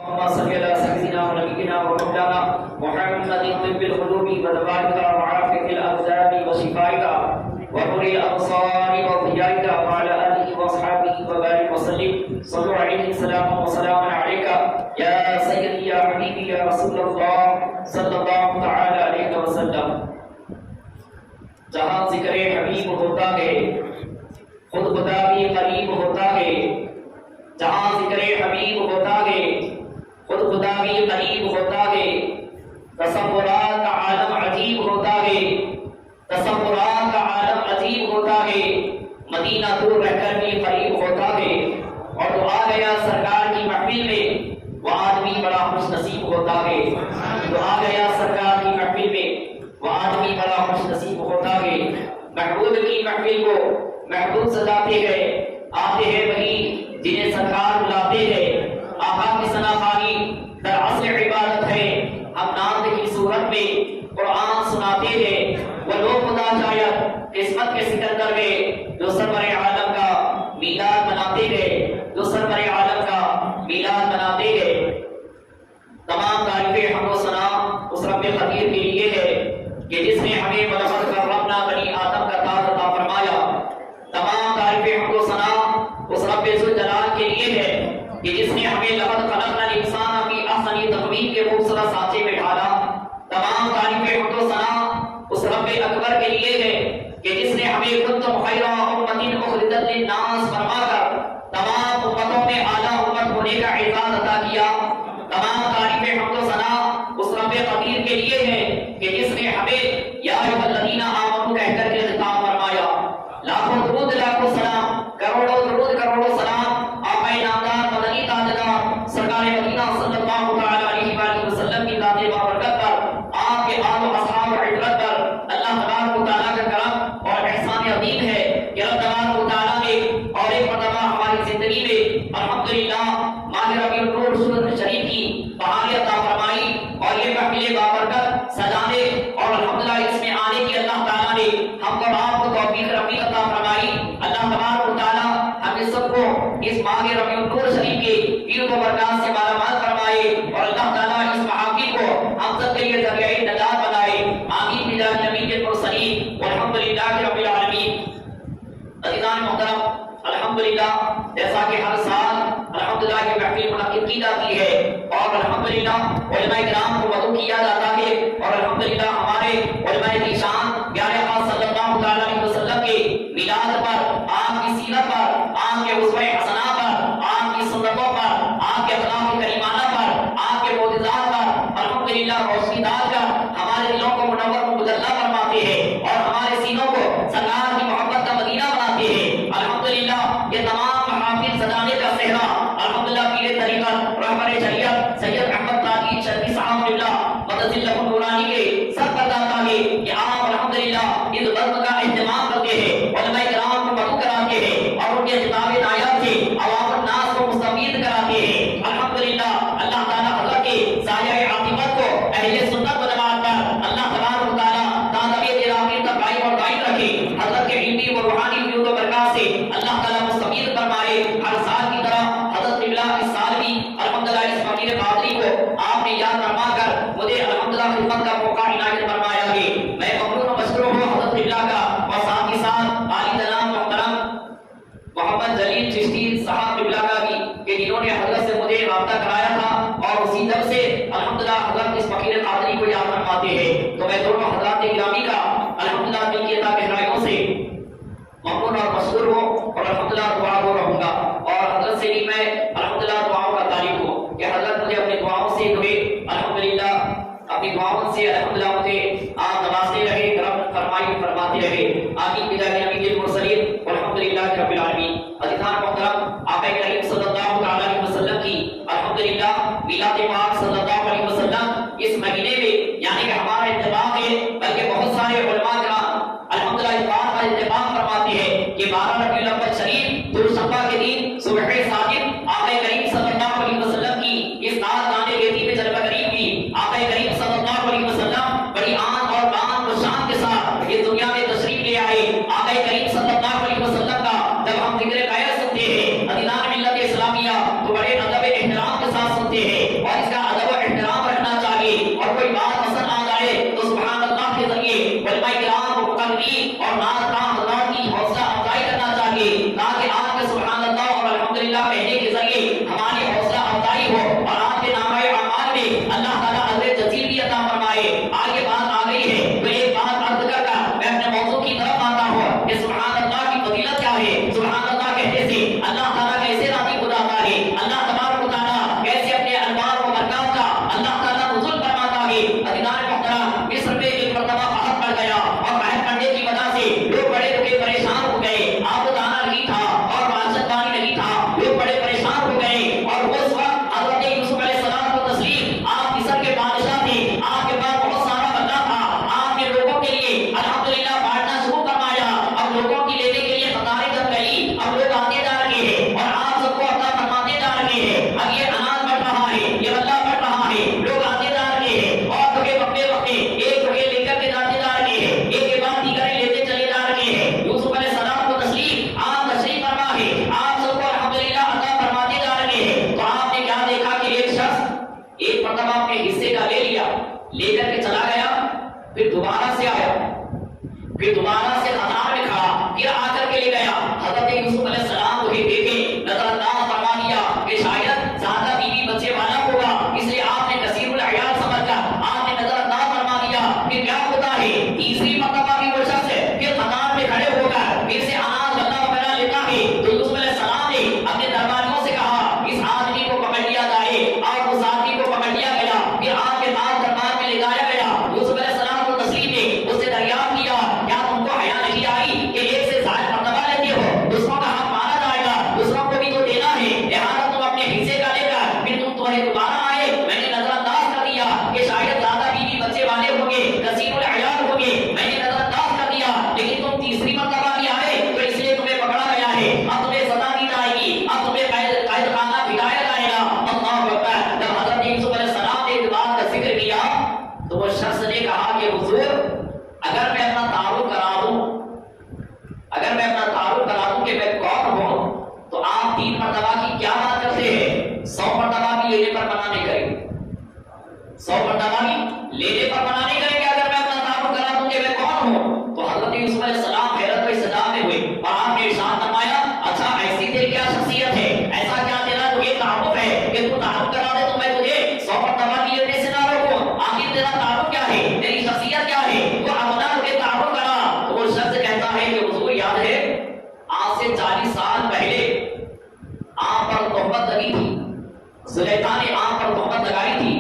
اللهم صل على سيدنا ونبينا ومولانا محمد طب القلوب ودوائها وعافية الأبدان وشفائها ونور الأبصار وضيائها وعلى آله وأصحابه وبارك وسلم. صلوا عليه السلام وسلام عليك يا سيدي يا حبيبي يا رسول الله صلی اللہ تعالی علیہ وسلم. جہاں ذکر حبیب ہوتا ہے خود خدا بھی قریب ہوتا ہے. جہاں ذکر حبیب ہوتا ہے خود خدا بھی قریب ہوتا ہے. تصورات کا عالم عجیب ہوتا ہے. تصورات کا عالم عجیب ہوتا ہے. مدینہ دور رہ کر بھی قریب ہوتا ہے. اور تو آ گیا سرکار کی محفل میں وہ آدمی بڑا خوش نصیب ہوتا ہے. تو آ گیا سرکار کی محفل میں وہ آدمی بڑا خوش نصیب ہوتا ہے. محبوب کی محفل کو محبوب سجاتے گئے. آتے ہیں وہی جنہیں سرکار بلاتے ہیں. آقا کی ثنا خوانی در اصل عبادت ہے. ہم نعت کی صورت میں قرآن سناتے ہیں. وہ لوگ خدا شاید قسمت کے سکندر میں جو سرور عالم کا میلاد مناتے گئے جو سرور عالم کا میلاد مناتے گئے. تمام تعریفیں حمد و ثنا اس رب قدیر کے لیے ہے کہ جس نے ہمیں ولقد کرمنا بنی آدم کا تاج عطا فرمایا. تمام تعریفیں حمد و ثنا اس رب ذوالجلال کے لیے ہے کہ جس نے ہمیں لقد خلقنا الانسان فی احسن تقویم کے خوبصورت سانچے میں ڈالا. تمام تعریفیں حمد و ثنا اس رب اکبر کے لیے ہے کہ جس نے ہمیں کنتم خیر امۃ اخرجت للناس فرما کر تمام امتوں میں اعلیٰ امت ہونے کا اعزاز عطا کیا. تمام تعریفیں حمد و ثنا اس رب قدیر کے لیے ہے کہ جس نے ہمیں یا ایھا الذین آمنوا کہہ کر کے خطاب فرمایا. لاکھوں درود لاکھوں سلام کروڑوں درود کروڑوں سلام آقا نامدار مدنی تاجدار سرکار مدینہ صلی اللہ تعالی علیہ وآلہ وسلم کی ذات بابرکت پر آپ کے آل و اصحاب و عترت پر اللہ تبارک و تعالیٰ کا کرم اور احسان عظیم ہے کہ اللہ تبارک و تعالیٰ نے اور ایک مرتبہ ہماری زندگی میں الحمدللہ ماہ ربیع النور سورۃ شریف کی بہار عطا فرمائی اور یہ محفل بابرکت سجانے اور الحمدللہ اس میں آنے کی اللہ تعالیٰ نے ہم کو آپ کو توفیق رفیق عطا فرمائی. اللہ تبارک و تعالیٰ ہم سب کو اس ماہ ربیع النور شریف کے پیر و برکات سے مالا مال فرمائے اور اللہ تعالیٰ اس محافل کو ہم سب کے لیے ذریعہ نجات بنائے. آمین بجاہ نبی المرسلین والحمدللہ رب العالمین. عزیزان محترم الحمدللہ جیسا کہ ہر سال الحمدللہ کی محفل منعقد کی جاتی ہے اور الحمدللہ علماء کرام کو مدعو کیا جاتا ہے اور الحمدللہ ہمارے علماء کی شان پیارے آقا صلی اللہ تعالی علیہ وسلم کے میلاد پر آپ کی سیرت پر آپ کے اسوہ حسنہ پر آپ کی سنتوں پر آپ کے اخلاق کریمانہ پر آپ کے معجزات پر الحمدللہ روشنی ڈال کر ہمارے دلوں کو منور و مجلہ فرماتے ہیں اور ہمارے سینوں کو سرکار کی محبت کا مدینہ بناتے ہیں. الحمدللہ یہ تمام محافل سجانے کا صحرا الحمدللہ پیر طریقت رہبر شریعت سید احمد تاجی شرفی صاحب اللہ مدد اللہ نورانی کے سب پر داتا ہے کہ آپ الحمدللہ اس بزم کا اہتمام کرتے ہیں علماء کرام کو مدعو کراتے ہیں اور ان کے خطاب نایاب سے عوام الناس کو مستفید کراتے ہیں. الحمدللہ اللہ تعالیٰ حضرت کے سایہ عاطفت کو اہل سنت و جماعت پر اللہ تبارک و تعالیٰ تعالیٰ راغب تک قائم اور قائم رکھے. حضرت کے علمی و روحانی فیوز و برکات سے اللہ تعالیٰ مستفید فرمائے. ہر سال کی طرح حضرت قبلہ اس سال بھی الحمدللہ اس فقیر قادری کو آپ نے یاد فرما کر مجھے الحمدللہ خدمت کا موقع عنایت فرمایا ہے. میں ممنون و مشکور ہوں حضرت قبلہ کا اور ساتھ ہی ساتھ عالی جناب محترم محمد جلیل چشتی صاحب قبلہ کا بھی کہ جنہوں نے حضرت سے مجھے رابطہ کرایا تھا اور اسی جب سے الحمدللہ حضرت اس فقیر قادری کو یاد فرماتے ہیں. تو میں دونوں حضرات گرامی کا الحمدللہ دل کی عطا گہرائیوں سے ممنون اور مشکور ہوں اور الحمدللہ دعا گو رہوں گا. اور حضرت سے بھی میں الحمدللہ دعاؤں کا طالب ہوں کہ حضرت مجھے اپنی دعاؤں سے دعے الحمدللہ اپنی دعاؤں سے الحمدللہ مجھے آپ نوازتے رہے کرم فرمائی فرماتے رہے. آمین بجاہ نبی المرسلین والحمدللہ رب العالمین. عزیزان محترم آقا کریم صلی اللہ تعالی علیہ وسلم کی الحمدللہ میلاد پاک صلی اللہ علیہ وسلم اس مہینے میں یعنی کہ ہمارا اتفاق ہے بلکہ بہت سارے علماء کرام الحمدللہ اس بات کا اتفاق فرماتے ہیں کہ 12 ربیع الاول شریف ذوالشفا کے دن صبح صادق آقا کریم صلی اللہ علیہ وسلم کی اس ناز گانے ریتی میں جلوہ قریب کی. آقا کریم صلی اللہ علیہ وسلم بڑی آن اور بان و شان کے ساتھ اس دنیا میں تشریف لے آئے. آقا کریم صلی اللہ علیہ وسلم کا جب ہم ذکر غیر سنتے ہیں عزیزان ملت اسلامیہ تو بڑے ادب احترام کے ساتھ سنتے ہیں. لے کر کے چلا گیا، پھر دوبارہ سے آیا، پھر دوبارہ سے قطار میں کھڑا، پھر آ کر کے لے گیا۔ حضرت یوسف علیہ السلام وہی دیکھے، نظر انداز فرما دیا کہ شاید زیادہ بیوی بچے والا ہوگا، اس لیے آپ نے کثیر العیال سمجھ کر آپ نے نظر انداز فرما دیا کہ کیا ہوتا ہے۔ تیسری مرتبہ بھی وہ شخص پھر قطار میں کھڑے ہو کر پھر سے اناج غلہ وغیرہ لیتا ہے، تو یوسف علیہ السلام نے اپنے درباریوں سے کہا اس آدمی کو پکڑ لیا جائے، اور اس آدمی کو پکڑ لیا گیا، پھر آپ کے پاس دربار میں لے جایا گیا۔ یوسف علیہ السلام کو تسلیم نے اس سے دریافت کیا، کیا تم کو حیا نہیں آئی کہ ایک سے زائد مرتبہ لیتے ہو؟ دوسروں کا حق مارا جائے گا، دوسروں کو بھی تو دینا ہے، لہٰذا تم اپنے حصے کا لے کر پھر تم تمہیں دوبارہ آئے۔ میں نے نظر انداز کر دیا کہ شاید زیادہ بیوی بچے والے ہوں گے، کثیر العیال ہوں گے، میں نے نظر انداز کر دیا، لیکن تم تیسری مرتبہ بھی آئے تو اس لیے تمہیں پکڑا گیا ہے، اب تمہیں سزا دی جائے گی، اب تمہیں قید خانہ بھجایا جائے گا۔ اللہ اکبر۔ جب حضرت یوسف علیہ السلام نے اس بات کا ذکر کیا تو وہ شخص نے کہا کہ حضور اگر میں اپنا تعارف کرا دوں، اگر میں اپنا تعارف کرا دوں کہ میں کون ہوں تو آپ 3 مرتبہ کی کیا بات کرتے ہیں؟ 100 مرتبہ بھی لینے پر منع نہیں کریں گے، 100 مرتبہ بھی لینے پر منع نہیں کریں گے اگر میں اپنا تعارف کرا دوں کہ میں کون ہوں۔ تو حضرت یوسف علیہ السلام حیرت و استعجاب میں ہوئے اور آپ نے ارشاد فرمایا اچھا ایسی تیری کیا شخصیت ہے، ایسا کیا تیرا تجھے تعارف ہے کہ تو تعارف کرا دے تو میں تجھے 100 مرتبہ کی لینے سے نہ روکوں؟ آخر تیرا تعارف کیا ہے، تیری شخصیت کیا ہے، تو اپنا تجھے تعارف کرا۔ تو وہ شخص کہتا ہے کہ حضور یاد ہے آج سے 40 سال پہلے آپ پر تہمت لگی تھی، زلیخا نے آپ پر تہمت لگائی تھی،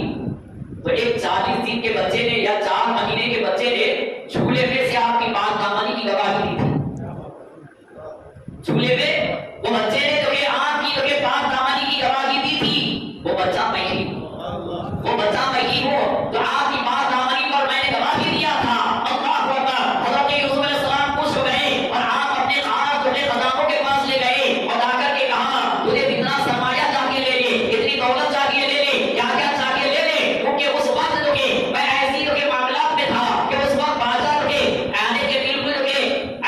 تو ایک 40 دن کے بچے نے یا 4 مہینے کے بچے نے جھولے میں سے آپ کی پاک دامنی کی گواہی دی تھی۔ جھولے میں وہ بچے نے جو کہ آپ کی جو کہ پاک دامنی کی گواہی دی تھی، وہ بچہ میں ہی ہوں، تو آپ کی پاک دامنی پر میں نے گواہی دیا تھا۔ اللہ اکبر۔ حضرت یوسف علیہ السلام خوش ہو گئے اور آپ اپنے خزانوں کے پاس لے گئے اور جا کر کے کہا تجھے اتنا سرمایہ چاہ کے لے لے، اتنی دولت چاہ کے لے لے، کیا کیا چاہ کے لے لے، کیونکہ اس وقت جو کہ میں ایسی جو کہ معاملات میں تھا کہ اس وقت بادشاہ جو کہ آنے کے بالکل جو کہ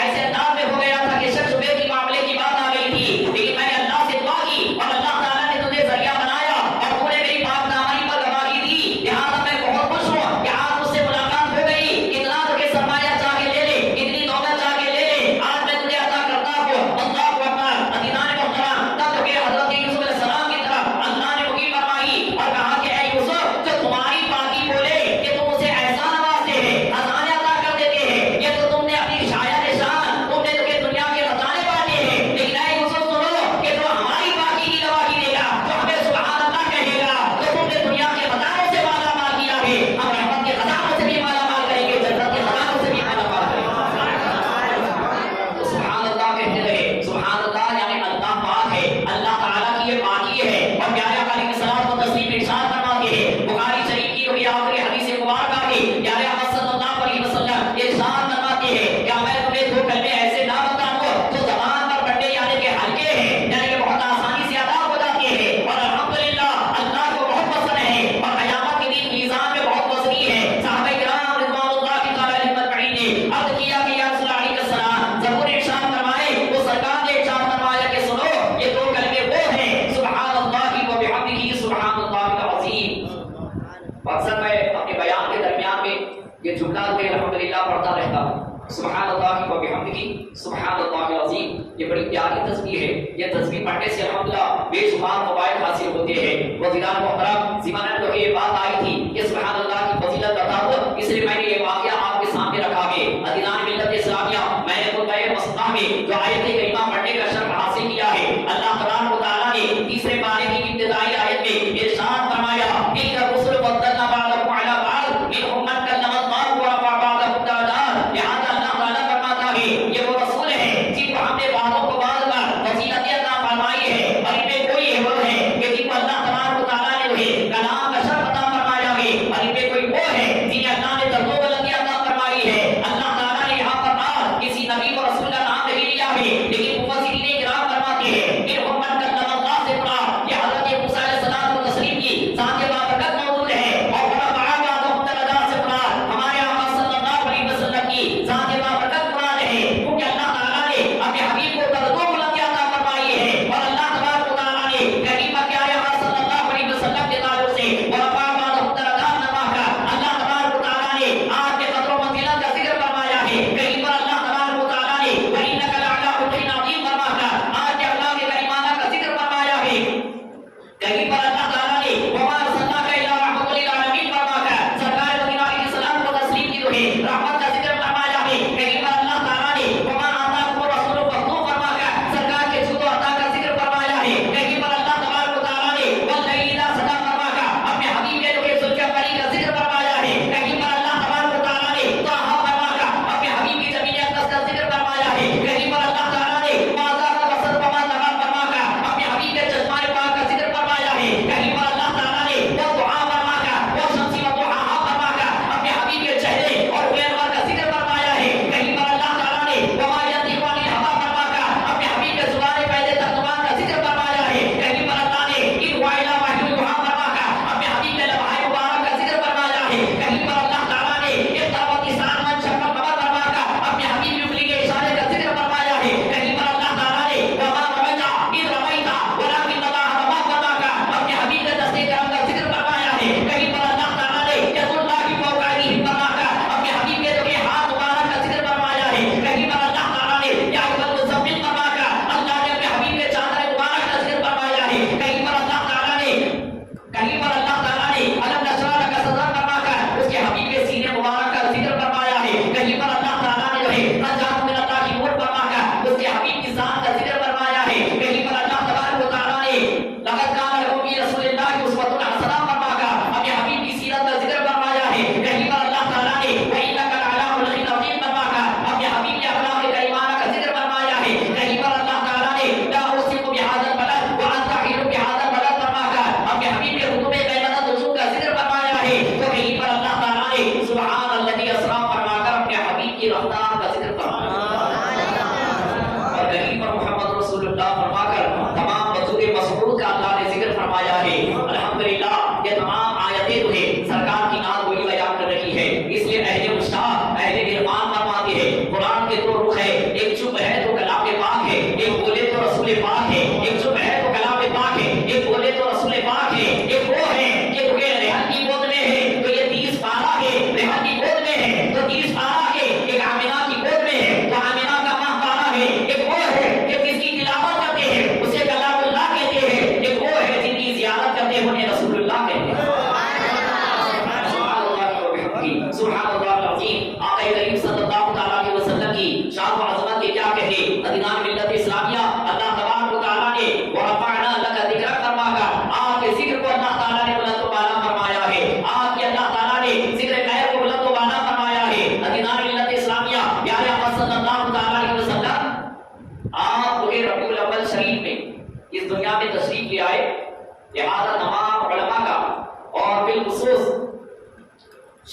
ایسے انداز میں ہو گیا تھا کہ شخص صبح کی معاملے کی بات آ گئی تھی، لیکن میں نے اللہ سے دعا کی اور اللہ تعالیٰ نے تجھے ذریعہ بنایا اور تو نے میری پاک دامنی پر گواہی دی، لہٰذا میں بہت خوش ہوں کہ آج مجھ سے ملاقات ہو گئی، اتنا جو کہ سرمایہ چاہ کے لے لے، اتنی دولت چاہ کے لے لے، آج میں تجھے عطا کرتا ہوں۔ اللہ اکبر۔ عزیزان محترم، تب جو کہ حضرت یوسف علیہ السلام کی طرف اللہ نے وحی فرمائی اور کہا کہ اے یوسف جو تمہاری پاکی بولے کہ تم اسے ایسا نوازتے ہیں، خزانے عطا کر دیتے ہیں، یہ تو تم نے اپنی شاید شان تم نے جو کہ دنیا کے خزانے بانٹے ہیں، لیکن اے یوسف سنو کہ جو ہماری پاکی کی گواہی دے گا، جو ہمیں سبحان اللہ کہے گا، تو تم نے دنیا کے خزانوں سے مالا مال کیا ہے، ہم رحمت کے خزانوں سے بھی مالا مال کریں گے، جنت کے خزانوں سے بھی مالا مال کریں گے۔ تو سبحان اللہ کہتے رہے، سبحان اللہ یعنی اللہ پاک ہے، اللہ تعالیٰ کی یہ پاکی ہے، اور پیارے آقا علیہ الصلوۃ والتسلیم ارشاد فرماتے ہیں بخاری شریف کی وہی آخری حدیث مبارکہ میں پیارے آقا صلی اللہ علیہ وسلم ارشاد فرماتے ہیں کیا میں تمہیں 2 کلمے ایسے نہ بتاؤں جو زبان پر پڑھنے یعنی کہ ہلکے ہیں، یعنی کہ بہت آسانی سے ادا ہو جاتے ہیں اور الحمدللہ اللہ کو بہت پسند ہے اور قیامت کے دن میزان میں بہت وزنی ہے۔ صحابہ کرام رضوان اللہ تعالی علیہم اجمعین نے عرض کیا کہ یا رسول اللہ علیہ السلام ضرور ارشاد فرمائے، وہ سرکار نے ارشاد فرمایا کہ سنو یہ 2 کلمے وہ ہیں سبحان اللہ و بحمدہ سبحان اللہ العظیم۔ اکثر میں اپنے بیان کے درمیان میں یہ جملہ جو الحمدللہ پڑھتا رہتا ہوں، سبحان اللہ و بحمدہ سبحان اللہ العظیم۔ یہ بڑی پیاری تسبیح ہے، یہ تسبیح پڑھنے سے الحمدللہ بے شمار فوائد حاصل ہوتے ہیں۔ وزیران محترم ضمن جو یہ بات آئی تھی کہ سبحان اللہ کی فضیلت بتاؤ، اس لیے میں نے یہ واقعہ آپ کے سامنے رکھا ہے۔ عزیزان ملت اسلامیہ، میں نے خطبہ مسئلہ میں جو آیت کریمہ پڑھنے کا شرف حاصل کیا ہے، اللہ تبارک و تعالیٰ نے 3 پارے کی ابتدائی آیت میں ارشاد فرمایا تلک الرسل فضلنا بعضهم علی بعض منهم من کلم اللہ ورفع بعضهم درجات، لہذا اللہ تعالیٰ فرماتا ہے یہ وہ رسول ہیں جن کو ہم نے بعضوں کو بعض پر فضیلت عطا فرمائی ہے، اور ان میں کوئی ایسا ہے کہ جن کو اللہ تبارک و تعالیٰ نے کلام کا شرف عطا فرمایا ہے۔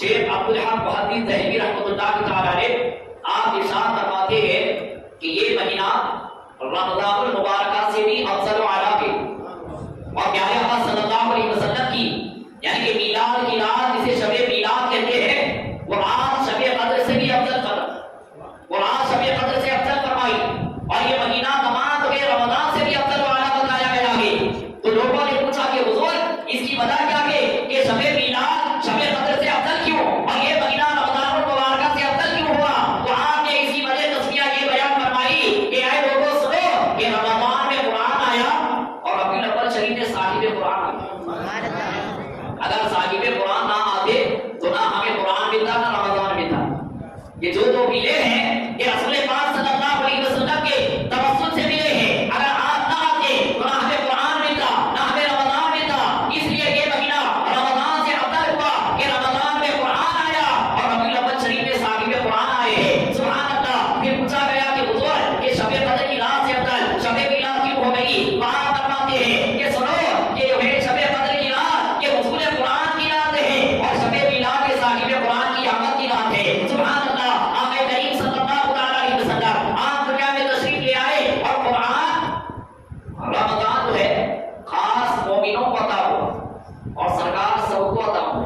شیخ عبدالحق محدث ذہبی رحمۃ اللہ تعالی علیہ آپ ارشاد فرماتے ہیں کہ یہ مہینہ رمضان المبارکہ سے بھی افضل و اعلیٰ ہے، اور پیارے آقا صلی اللہ علیہ وسلم کی یعنی کہ میلاد کی رات جسے شب میلاد کہتے ہیں، وہ آج شب قدر سے بھی افضل سے افضل فرمائی، اور یہ مہینہ تمام رمضان سے بھی افضل و اعلیٰ بتایا گیا ہے۔ تو لوگوں نے پوچھا کہ حضور اس کی وجہ کیا ہے کہ شب میلاد شب قدر سے افضل کیوں اور یہ مہینہ رمضان المبارکہ سے افضل کیوں ہوا؟ تو آپ نے اسی وجہ تسمیہ یہ بیان فرمائی کہ اے لوگوں سنو کہ رمضان میں قرآن آیا اور ربیع الاول شریف میں صاحب قرآن آیا۔ اگر صاحب قرآن نہ آتے تو نہ ہمیں قرآن ملتا نہ رمضان ملتا۔ یہ جو دو ملے ہیں یہ رسول پاک صلی اللہ علیہ وسلم کے توسط سے ملے ہیں۔ اگر آپ نہ آتے تو نہ ہمیں قرآن ملتا نہ ہمیں رمضان ملتا۔ اس لیے یہ مہینہ رمضان سے افضل ہوا کہ رمضان میں قرآن آیا اور ربیع الاول شریف میں صاحب قرآن آئے ہیں۔ سبحان اللہ۔ پھر پوچھا گیا کہ حضور یہ شب قدر کی رات سے افضل شب میلاد کیوں ہو گئی؟ وہاں فرماتے ہیں کہ سنو یہ جو ہے شب قدر کی رات یہ حضور قرآن کی رات ہے اور شب میلاد یہ صاحب قرآن کی آمد کی رات ہے۔ سبحان اللہ۔ آقا کریم صلی اللہ علیہ وسلم آپ دنیا میں تشریف لے آئے اور قرآن رمضان جو ہے خاص مومنوں کو عطا ہوا اور سرکار سب کو عطا ہوا۔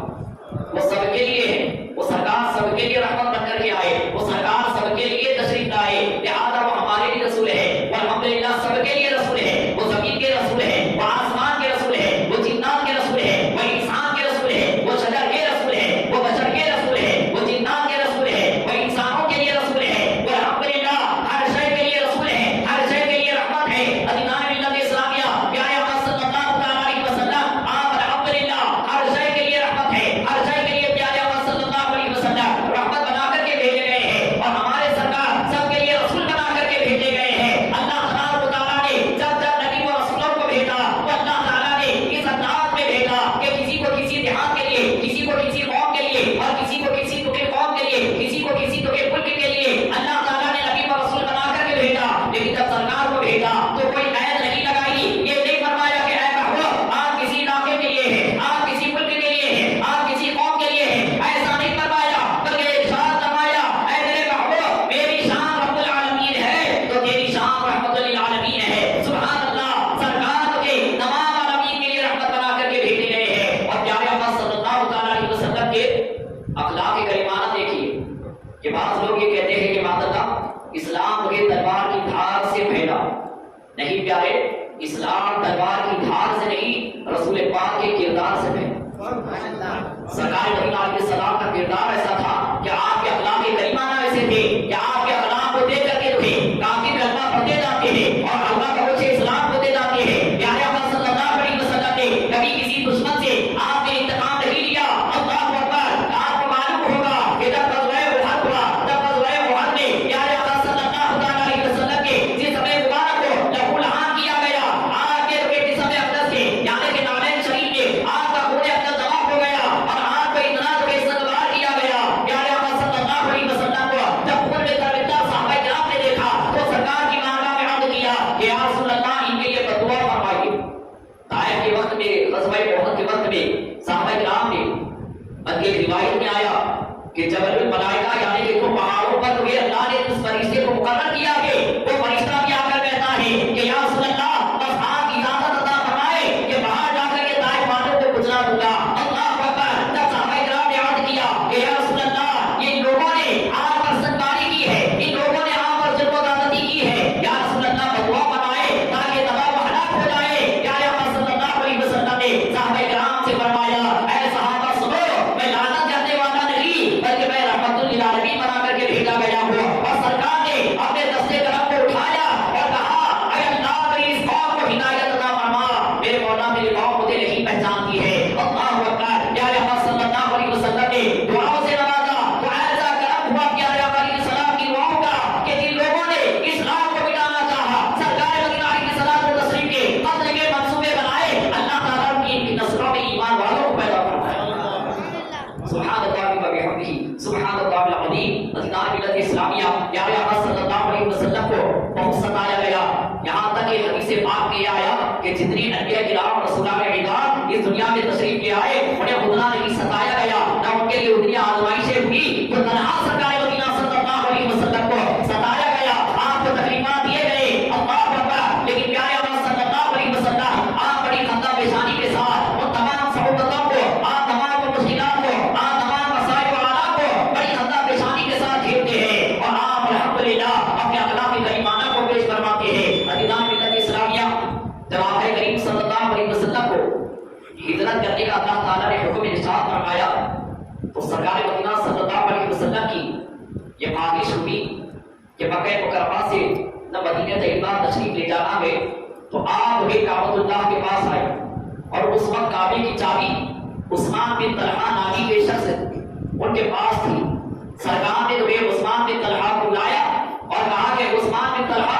وہ سب کے لیے ہے، وہ سرکار سب کے لیے رحمت بن کر کے آئے، وہ سرکار سب کے لیے تشریف لائے، لہٰذا وہ ہمارے لیے رسول ہے، والحمدللہ سب کے لیے رسول ہے۔ وہ زمین کے رسول ہے، وہ آسمان کے رسول ہے، وہ جنات کے رسول ہے، وہ انسان کے رسول ہے، وہ شجر کے رسول ہے، وہ بشر کے رسول ہے، وہ جنات کے رسول ہے، وہ انسانوں کے لیے رسول ہے، وہ الحمدللہ ہر شے کے لیے رسول ہے، ہر شے کے لیے رحمت ہے۔ ادینان ملت اسلامیہ پیارے آقا صلی اللہ علیہ وسلم آپ الحمدللہ ہر شے کے لیے رحمت ہے، ہر شے کے لیے پیارے آقا صلی اللہ علیہ وسلم رحمت بنا کر کے بھیجے گئے ہیں، اور ہمارے سرکار سب کے لیے رسول بنا کر کے بھیجے گئے ہیں۔ اللہ تبارک و تعالیٰ نے جب جب نبی و رسولوں کو بھیجا تو اللہ تعالیٰ نے اس انداز میں بھیجا کہ کسی کو کسی دیہات کے لیے، کسی کو کسی قوم کے لیے، اور کسی کو کسی ٹکڑے قوم کے لیے، کسی کو کسی ٹکڑے ملک کے لیے اللہ تعالیٰ نے نبی و رسول بنا کر کے بھیجا۔ لیکن جب سرکار کو بھیجا تو کوئی قید نہیں لگائی، یہ نہیں فرمایا کہ اے محبوب آپ کسی علاقے کے لیے ہیں، آپ کسی ملک کے لیے ہیں، آپ کسی قوم کے لیے ہیں، ایسا نہیں فرمایا، بلکہ ارشاد فرمایا اے میرے محبوب میری شان رب العالمین ہے تو تیری شان رحمت للعالمین ہے۔ سبحان اللہ۔ سرکار کے تمام عالمین کے لیے رحمت بنا کر کے بھیجے گئے ہیں۔ اور پیارے آقا صلی اللہ علیہ وسلم کے اخلاق کریمانہ دیکھیے کہ بعض لوگ یہ کہتے ہیں کہ معذاللہ اسلام کے تلوار کی دھار سے پھیلا نہیں، پیارے اسلام تلوار کی دھار سے نہیں رسول پاک کے کردار سے پھیلا۔ سرکار مدینہ علیہ السلام کا کردار ایسا تھا کہ آپ کے اخلاق کریمانہ ایسے تھے کہ آپ کے اخلاق کو دیکھ کر کے کافی کلمہ پڑھتے جاتے ہیں اور اللہ کا وجہ اسلام ہوتے جاتے ہیں۔ پیارے آقا صلی اللہ علیہ وسلم نے کبھی کسی دشمن سے آپ نے انتقام نہیں لیا۔ اللہ اکبر۔ آپ کو معلوم ہوگا کہ جب غزوہ احد ہوا تب غزوہ احد میں پیارے آقا صلی اللہ علیہ وسلم کے جسم مبارک کو لہو لہان کیا گیا۔ آپ کے جسم اقدس سے یعنی کہ نعلین شریف میں آپ کا خون اقدس جمع ہو گیا اور آپ کو اتنا استقبال کیا گیا۔ پیارے آقا صلی اللہ علیہ وسلم کو جب خون میں تربیت صحابہ کرام نے دیکھا تو سرکار کی بارگاہ میں عرض کیا کہ یا رسول اللہ ان کے لیے بددعا فرمائیے۔ طائف کے وقت میں غزوہ احد کے وقت میں صحابہ کرام نے بلکہ ایک روایت میں آیا کہ جبل الملائکہ یعنی کہ جو پہاڑوں پر ہوئے اللہ نے اس فرشتے کو مقرر کیا کہ وہ فرشتہ بھی آ کر کہتا ہے کہ یا رسول اللہ بس آپ اجازت عطا فرمائے کہ باہر جا کر کے طائف والوں کو گزرا دوں گا۔ اللہ اکبر۔ جب صحابہ کرام نے عرض کیا کہ یا رسول اللہ یہ لوگوں نے آپ پر ستاری کی ہے، ان لوگوں نے آپ پر ظلم و زیادتی کی ہے، یا رسول اللہ بدعا فرمائے تاکہ تباہ و ہلاک ہو جائے۔ پیارے آقا صلی اللہ علیہ وسلم نے صحابہ کرام سے فرمایا اے صحابہ سنو میں لعنت کرنے والا نہیں بلکہ میں رحمت للعالمین بنا کر کے بھیجا گیا ہوں۔ اور سرکار نے اپنے دستے کرم کو اٹھایا اور کہا اے اللہ میری اس قوم کو ہدایت عطا فرما، میرے مولا میری قوم مجھے نہیں پہچانتی ہے۔ اللہ اکبر۔ پیارے آقا صلی اللہ علیہ وسلم نے دعاؤں سے نوازا تو ایسا کرم ہوا پیارے آقا علیہ السلام کی دعاؤں کا کہ جن لوگوں نے اسلام کو مٹانا چاہا سرکار مدینہ علیہ السلام کو تشریف کے قتل کے منصوبے بنائے، اللہ تعالیٰ کی ان کی نسلوں میں ایمان والوں کو پیدا فرمایا۔ سبحان اللہ و بحمدہ سبحان اللہ العظیم۔ ادینان ملت اسلامیہ پیارے آقا صلی اللہ علیہ وسلم کو بہت ستایا گیا، یہاں تک کہ حدیث پاک میں آیا کہ جتنی انبیاء کرام رسولان اعظام اس دنیا میں تشریف لے آئے انہیں اتنا نہیں ستایا گیا، نہ ان کے لیے اتنی تو سرکار مدینہ صلی اللہ علیہ وسلم کی یہ خواہش ہوئی کہ مکہ مکرمہ سے نہ مدینہ طیبہ تشریف لے جانا ہے، تو آپ کعبۃ اللہ کے پاس آئے اور اس وقت کعبے کی چابی عثمان بن طلحہ نامی کے شخص ان کے پاس تھی۔ سرکار نے عثمان بن طلحہ کو لایا اور کہا کہ عثمان بن طلحہ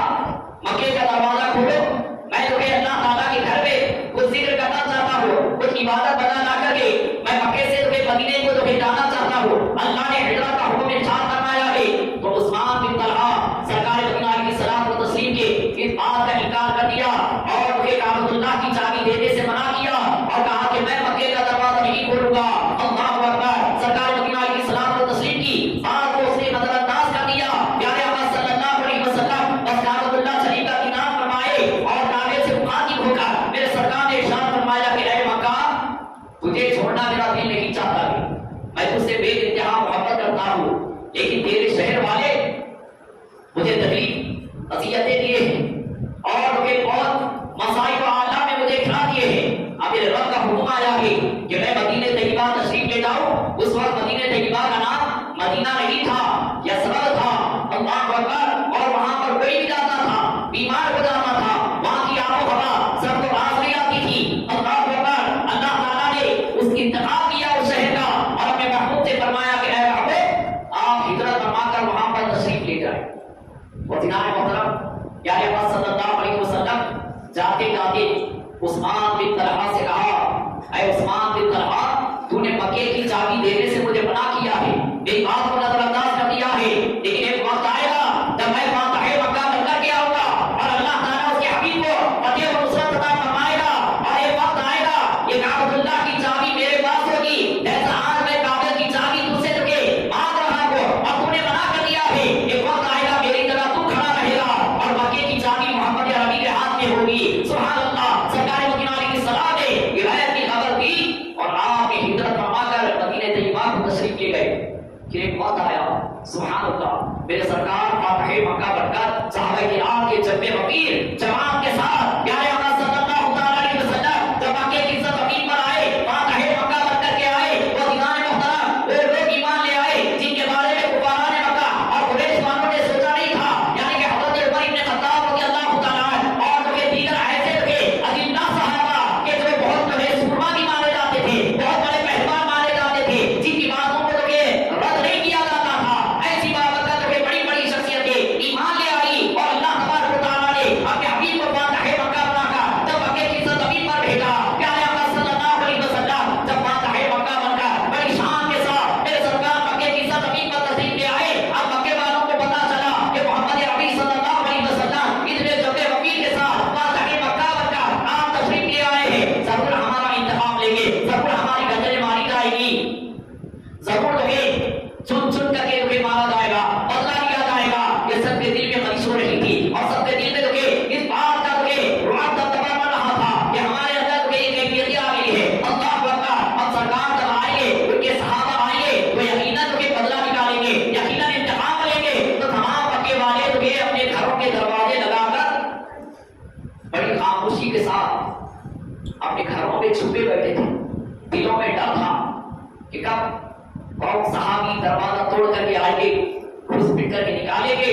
مکے کا دروازہ کھولو، میں اللہ تعالیٰ کے گھر میں کچھ ذکر کرنا چاہتا ہوں، کچھ عبادت بنا لا کر کے میں مکے سے مدینے کو جانا چاہتا ہوں، اللہ نے ہجرت کا حکم ارشاد فرمایا ہے۔ تو عثمان بن طلحہ سرکار مدینہ علیہ السلام و تسلیم کے اس بات کا انکار کر دیا اور کعبۃ اللہ کی چابی دینے سے منع کیا اور کہا کہ میں مکے کا دروازہ نہیں کھولوں گا۔ اللہ اکبر! سرکار مدینہ علیہ السلام و تسلیم کی بات کو اس نے نظر انداز کر دیا۔ پیارے آقا صلی اللہ علیہ وسلم بس کعبۃ اللہ شریف کا انعام فرمائے اور کعبے سے مخاطب ہو کر میرے سرکار نے ارشاد فرمایا کہ اے مکہ، تجھے چھوڑنا میرا دل نہیں چاہتا ہے، میں تجھ سے بے انتہا محبت کرتا ہوں، لیکن تیرے شہر والے مجھے تکلیف اذیتیں دیے ہیں اور مجھے بہت مصائب و آلام میں مجھے کھلا دیے ہیں۔ اب میرے رب کا حکم آیا ہے کہ میں مدینہ طیبہ تشریف لے جاؤں۔ اس وقت مدینہ طیبہ کا نام مدینہ نہیں تھا، یثرب تھا۔ اللہ اکبر! اور وہاں پر کوئی بھی جاتا تھا بیمار ہو جاتا تھا، وہاں کی آب و ہوا سب کو راس نہیں آتی تھی۔ اللہ اکبر! اللہ تعالیٰ نے اس انتخاب کیا اس شہر کا اور اپنے محبوب سے فرمایا کہ اے محبوب، آپ ہجرت فرما کر وہاں پر تشریف لے جائیں۔ وزیران محترم پیارے آقا صلی اللہ علیہ وسلم جاتے جاتے عثمان بن طلحہ سے کہا، اے عثمان بن طلحہ، تو نے مکے کی چابی دینے سے مجھے منع کیا ہے، میری بات کو نظر انداز کر دیا ہے، لیکن ایک وقت آئے گا جب میں فاتح مکہ بن کر کے آؤں گا اور اللہ تعالیٰ اس کے حبیب کو فتح و نصرت عطا فرمائے گا، اور ایک وقت آئے گا یہ کعبۃ اللہ کی چابی میرے پاس ہوگی، جیسا آج میں کعبے کی چابی تجھ سے مانگ رہا ہوں اور تو نے منع کر دیا ہے، ایک وقت آئے گا میری جگہ تو کھڑا رہے گا اور مکے کی چابی محمد عربی کے ہاتھ میں ہوگی۔ سبحان اللہ! سرکار مدینہ علیہ السلام نے ولایت کی خبر دی اور آپ نے ہجرت فرما کر مدینہ طیبہ کو تشریف لے گئے۔ پھر ایک وقت آیا، سبحان اللہ، میرے سرکار فاتح مکہ بن کر صحابہ کرام کے جبے وقیر جماعت کے ساتھ پیارے آقا صلی اللہ علیہ وسلم جب مکے کی زمین پر آئے، فاتح مکہ بن کر کے آئے، وہ دیوان محترم وہ لوگ ایمان لے آئے جن کے بارے میں کفاران مکہ اور قریش والوں نے سوچا نہیں تھا، یعنی کہ حضرت عمر بن خطاب رضی اللہ تعالیٰ عنہ اور دیگر ایسے تھے عظیمہ صحابہ کہ جو بہت بڑے سورما بھی مانے جاتے تھے، بہت بڑے پہلوان مانے جاتے تھے، جن کی باتوں کو رد نہیں کیا جاتا تھا، ایسی بابت بڑی بڑی شخصیتیں ایمان لے آئی اور اللہ تبارک و تعالیٰ نے اپنے حبیب کو فاتح مکہ بنا کر جب مکے کی زمین پر بھیجا۔ پیارے آقا صلی اللہ علیہ وسلم جب فاتح مکہ بن کر بڑی شان کے ساتھ میرے سرکار مکے کی زمین پر تشریف لے آئے، اب مکے والوں کو پتا چلا کہ محمد عربی صلی اللہ علیہ وسلم اتنے جبے وکیل کے ساتھ فاتح مکہ بن کر آپ تشریف لے آئے ہیں، ضرور ہمارا انتخاب لیں گے، ضرور ہماری گردنیں ماری جائے گی، ضرور تمہیں چن چن کر کے تمہیں مارا جائے گا، بدلا لیا جائے گا۔ یہ سب کے دل میں خواہش ہو رہی تھی اور سب کے دل میں اس بات کا رعب دبدبا بن رہا تھا کہ ہمارے اندر ایک کیفیت آ گئی ہے۔ اللہ اکبر! اب سرکار جب آئیں گے، ان کے صحابہ آئیں گے تو یقیناً بدلا نکالیں گے، یقیناً انتقام لیں گے، تو تمام مکے والے اپنے گھروں کے دروازے لگا کر بڑی خاموشی کے ساتھ اپنے گھروں میں چھپے بیٹھے تھے۔ دلوں میں ڈر تھا کہ کب کون صحابی دروازہ توڑ کر کے آئیں گے، گھس پٹ کر کے نکالیں گے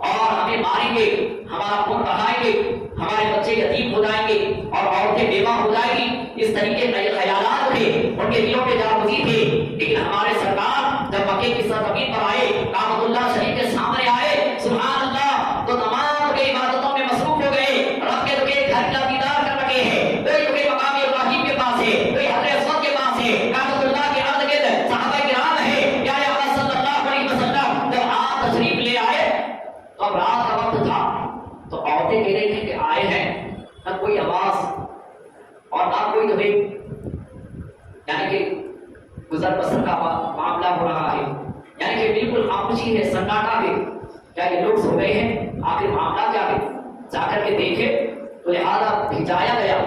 اور ہمیں ماریں گے، ہمارا خون بہائیں گے، ہمارے بچے یتیم ہو جائیں گے اور عورتیں بیوہ ہو جائیں گی۔ اس طریقے کے خیالات تھے، ان کے دلوں میں جاگزی تھے، لیکن ہمارے سرکار جب مکے کی زمین پر آئے، کعبۃ اللہ شریف کے سامنے آئے، سبحان اللہ، تو تمام کے عبادتوں میں مصروف ہو گئے، رب کے گھر کا دیدار کر رکھے ہیں، کوئی مقام ابراہیم کے پاس ہے، کوئی حضرت اسود کے پاس ہے، کعبۃ اللہ کے ارد گرد صحابہ کرام ہے۔ پیارے آقا صلی اللہ علیہ وسلم جب آپ تشریف لے آئے تو اب رات کا وقت تھا، تو عورتیں کہہ رہی تھیں کہ آئے ہیں، نہ کوئی آواز اور نہ کوئی یعنی کہ گزر بسر کا معاملہ ہو رہا ہے، یعنی کہ بالکل خاموشی ہے، سناٹا ہے، کیا یہ لوگ سو گئے ہیں، آخر معاملہ کیا ہے؟ جا کر کے دیکھے تو لہٰذا بھیجایا گیا،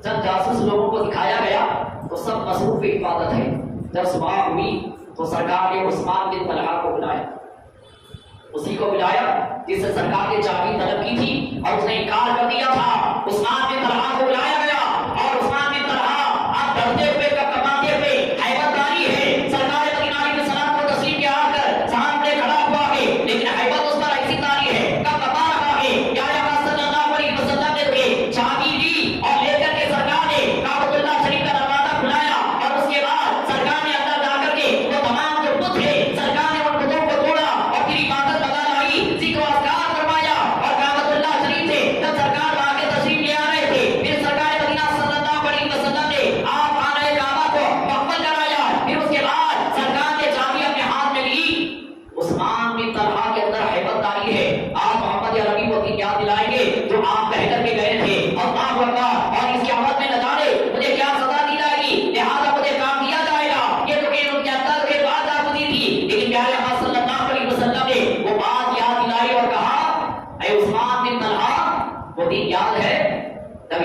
جب جاسوس لوگوں کو دکھایا گیا تو سب مصروف عبادت ہے۔ جب صبح ہوئی تو سرکار نے عثمان بن طلحہ کو بلایا، اسی کو بلایا جس سے سرکار نے چابی طلب کی تھی اور اس نے انکار کر دیا تھا۔ عثمان بن طلحہ کو بلایا گیا اور عثمان بن طلحہ آپ ڈرتے ہوئے کماتے ہوئے ہیبت داری ہے، سرکار مدینہ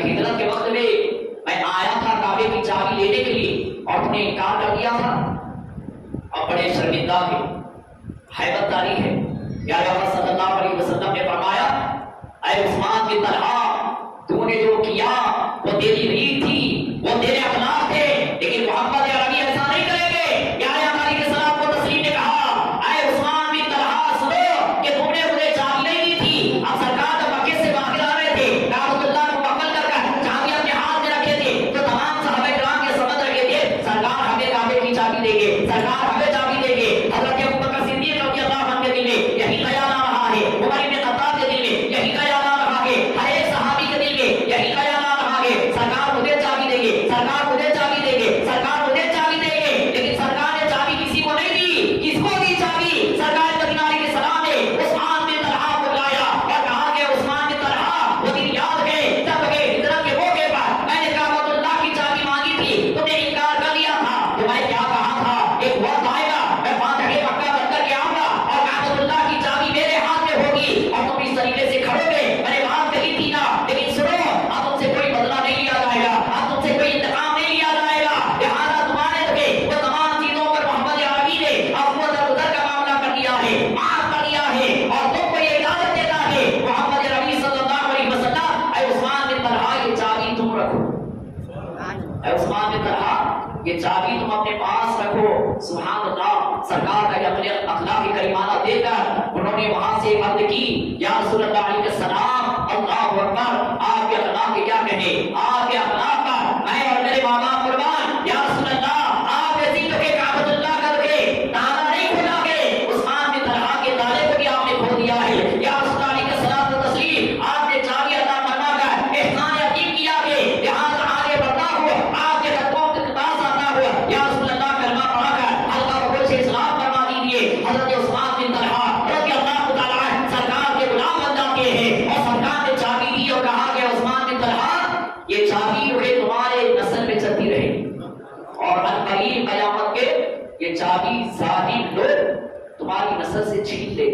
ہجرت کے وقت میں آیا تھا کعبے کی چابی لینے کے لیے اور تم نے انکار کر دیا تھا، اب بڑے شرمندہ تھے، ہیبت داری ہے۔ پیارے آقا صلی اللہ علیہ وسلم نے فرمایا اے عثمان بن طلحہ، تو نے جو کیا وہ تیری ریت تھی، وہ تیرے اخلاق تھے، لیکن محمد عربی ایسا نہیں کریں گے۔ پیارے آقا علیہ السلام کو تسلیم نے کہا اے عثمان بن طلحہ سنو کہ تم نے مجھے چابی نہیں دی تھی، اب سرکار جب مکے سے باہر آ رہے تھے کعبۃ اللہ کو مکمل کر چابی اپنے ہاتھ میں رکھے تھے تو تمام صحابہ کرام یہ سمجھ رہے تھے سرکار ہمیں کعبے کی چابی دیں گے، سرکار ہمیں چابی دیں گے۔ حضرت ابوبکر صدیق رضی اللہ عنہ کے دل میں یہی خیال آ رہا ہے، عمر بن خطاب کے دل میں یہی خیال آ رہا ہے، ہر ایک صحابی کے دل میں یہی خیال آ رہا ہے سرکار مجھے چابی دیں گے، سرکار مجھے چابی دیں گے، سرکار مجھے چابی دیں گے۔ لیکن سرکار نے چابی کسی کو نہیں دی، کس کو دی چابی؟ سرکار مدینہ علیہ السلام نے عثمان بن طلحہ کو بلایا اور کہا کہ عثمان بن طلحہ وہ دن یاد ہے جب کہ ہجرت کے موقع پر میں نے کعبۃ اللہ کی چابی مانگی تھی، تم نے انکار کر دیا تھا، تو میں کیا کہا تھا ایک وقت آئے گا میں فاتح مکہ بن کر کے آؤں گا اور کعبۃ اللہ کی چابی میرے ہاتھ میں ہوگی اور تم اس طریقے سے کھڑو گے۔ میں نے بات کہی تھی نا، لیکن سنو اب تم سے کوئی بدلہ نہیں لیا جائے گا، اب تم سے کوئی انتقام نہیں لیا جائے گا، لہٰذا تمہارے تھے وہ تمام چیزوں پر محمد عربی نے اب وہ ادھر ادھر کا معاملہ کر دیا ہے، معاف کر دیا ہے اور تم کو یہ اجازت دیتا ہے محمد عربی صلی اللہ علیہ وسلم اے عثمان بن طلحہ یہ چابی تم رکھو، اے عثمان بن طلحہ یہ چابی تم اپنے پاس رکھو۔ سبحان اللہ، سرکار کا یہ اخلاق کریمانہ دے کر انہوں نے وہاں سے عرض کی یا رسول اللہ علیہ السلام اللہ اکبر، آپ کے اخلاق کے کیا کہیں، آپ کے اخلاق پر میں اور میرے ماں باپ قربان۔ یا رسول اللہ آپ ایسی تو کہ کعبۃ اللہ کر کے تالا نہیں کھلا کے عثمان بن طلحہ کے تالے کو بھی آپ نے کھول دیا ہے۔ یا رسول اللہ علیہ الصلوۃ والتسلیم آپ نے چابی عطا فرما کر احسان یقین کیا کہ لہٰذا آگے بڑھتا ہو آپ کے قدموں کے پاس آتا ہو۔ یا رسول اللہ کلمہ پڑھا کر حلقہ بغل سے اسلام فرما دیجیے۔ حضرت عثمان بن طلحہ رضی اللہ تعالیٰ عنہ سرکار کے غلام بن جاتے ہیں اور سرکار نے چابی دی اور کہا کہ عثمان بن طلحہ یہ چابی جو ہے تمہارے نسل میں چلتی رہے اور عنقریب قیامت کے یہ چابی ظالم لوگ تمہاری نسل سے چھین لے۔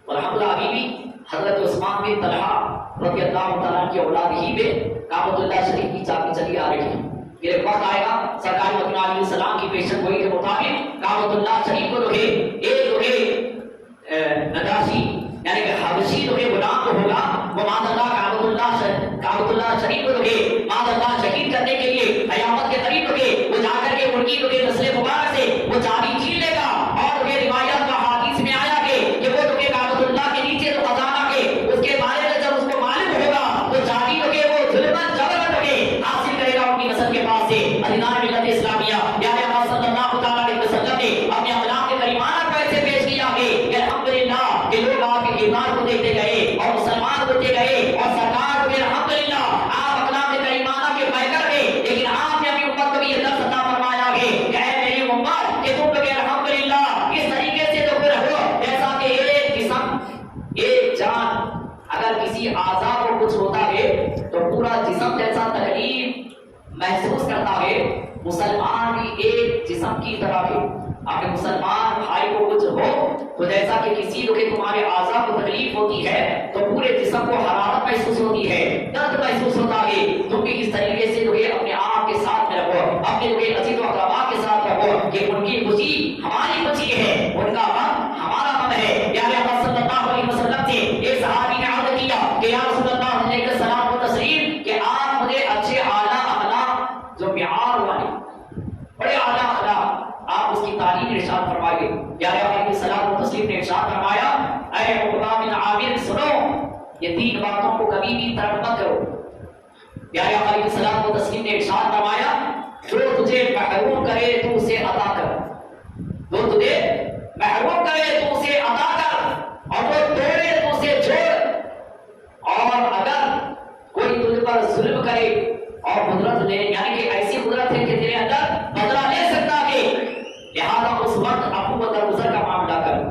اور حملہ ابھی بھی حضرت عثمان بن طلحہ رضی اللہ تعالیٰ کی اولاد ہی میں کعبۃ اللہ شریف کی چابی چلی آ رہی ہے۔ یہ وقت آئے گا سرکار مدینہ علیہ السلام کی پیشن گوئی کے مطابق کعبۃ اللہ شریف کو جو ہے ایک جو ہے نجاشی یعنی کہ حبشی جو ہے غلام جو ہوگا وہ معاذ اللہ کعبۃ اللہ شریف کو جو ہے معاذ اللہ شہید کرنے کے لیے قیامت کے قریب جو ہے وہ جا کر کے ان کی جو ہے نسل مبارک سے وہ چابی چھین لے گا اور یہ روایت کا حدیث میں آیا کہ وہ جو ہے کعبۃ اللہ کے نیچے جو خزانہ کے اس کے بارے میں جب اس کو معلوم ہوگا تو چابی جو ہے وہ ظلمت جبر جو ہے حاصل کرے گا ان کی نسل کے پاس سے۔ عزیزان ملت اسلامیہ، پیارے آقا صلی اللہ تعالیٰ علیہ وسلم نے اپنے اخلاق کریمانہ کو ایسے پیش کیا کہ الحمدللہ کہ لوگ آپ کے کردار کو دیکھتے گئے اور مسلمان ہوتے گئے اور سرکار کو الحمدللہ آپ اخلاق کریمانہ کے پیکر ہیں، لیکن آپ نے اپنی امت کو بھی یہ درس عطا فرمایا ہے کہ اے میری امت کہ تم لوگ الحمدللہ اس طریقے سے تو پھر ہو جیسا کہ ایک جسم ایک جان اگر کسی اعضاء کو کچھ ہوتا ہے تو پورا جسم جیسا تکلیف محسوس کرتا ہے، مسلمان بھی ایک جسم کی طرح ہے۔ اگر مسلمان بھائی کو کچھ ہو تو جیسا کہ کسی کو کہ تمہارے اعضاء کو تکلیف ہوتی ہے تو پورے جسم کو حرارت محسوس ہوتی ہے، درد محسوس ہوتا ہے، تم بھی اس طریقے سے جو ہے اپنے آپ کے ساتھ میں رہو، اپنے جو ہے عزیز و اقربا کے ساتھ رہو کہ ان کی خوشی ہماری خوشی ہے، ان کا غم ہمارا غم ہے۔ پیارے آقا صلی اللہ علیہ وسلم سے ایک صحابی نے عرض کیا کہ یا رسول اللہ علیہ السلام و تسلیم کہ آپ مجھے اچھے اعلیٰ اخلاق جو معیار والے بڑے اعلیٰ اخلاق آپ اس کی تعلیم ارشاد فرمائیے۔ پیارے آقا علیہ السلام و تسلیم نے ارشاد فرمایا اے عقبہ بن عامر سنو یہ تین باتوں کو کبھی بھی ترک مت کرو۔ پیارے آقا علیہ السلام و تسلیم نے ارشاد فرمایا جو تجھے محروم کرے تو اسے عطا کر، جو تجھے محروم کرے تو اسے عطا کر اور جو توڑے تو اسے چھوڑ، اور اگر کوئی تجھ پر ظلم کرے اور قدرت لے یعنی کہ ایسی قدرت ہے کہ تیرے اندر بدلہ لے سکتا ہے لہذا اس وقت عفو و درگزر کا معاملہ کر۔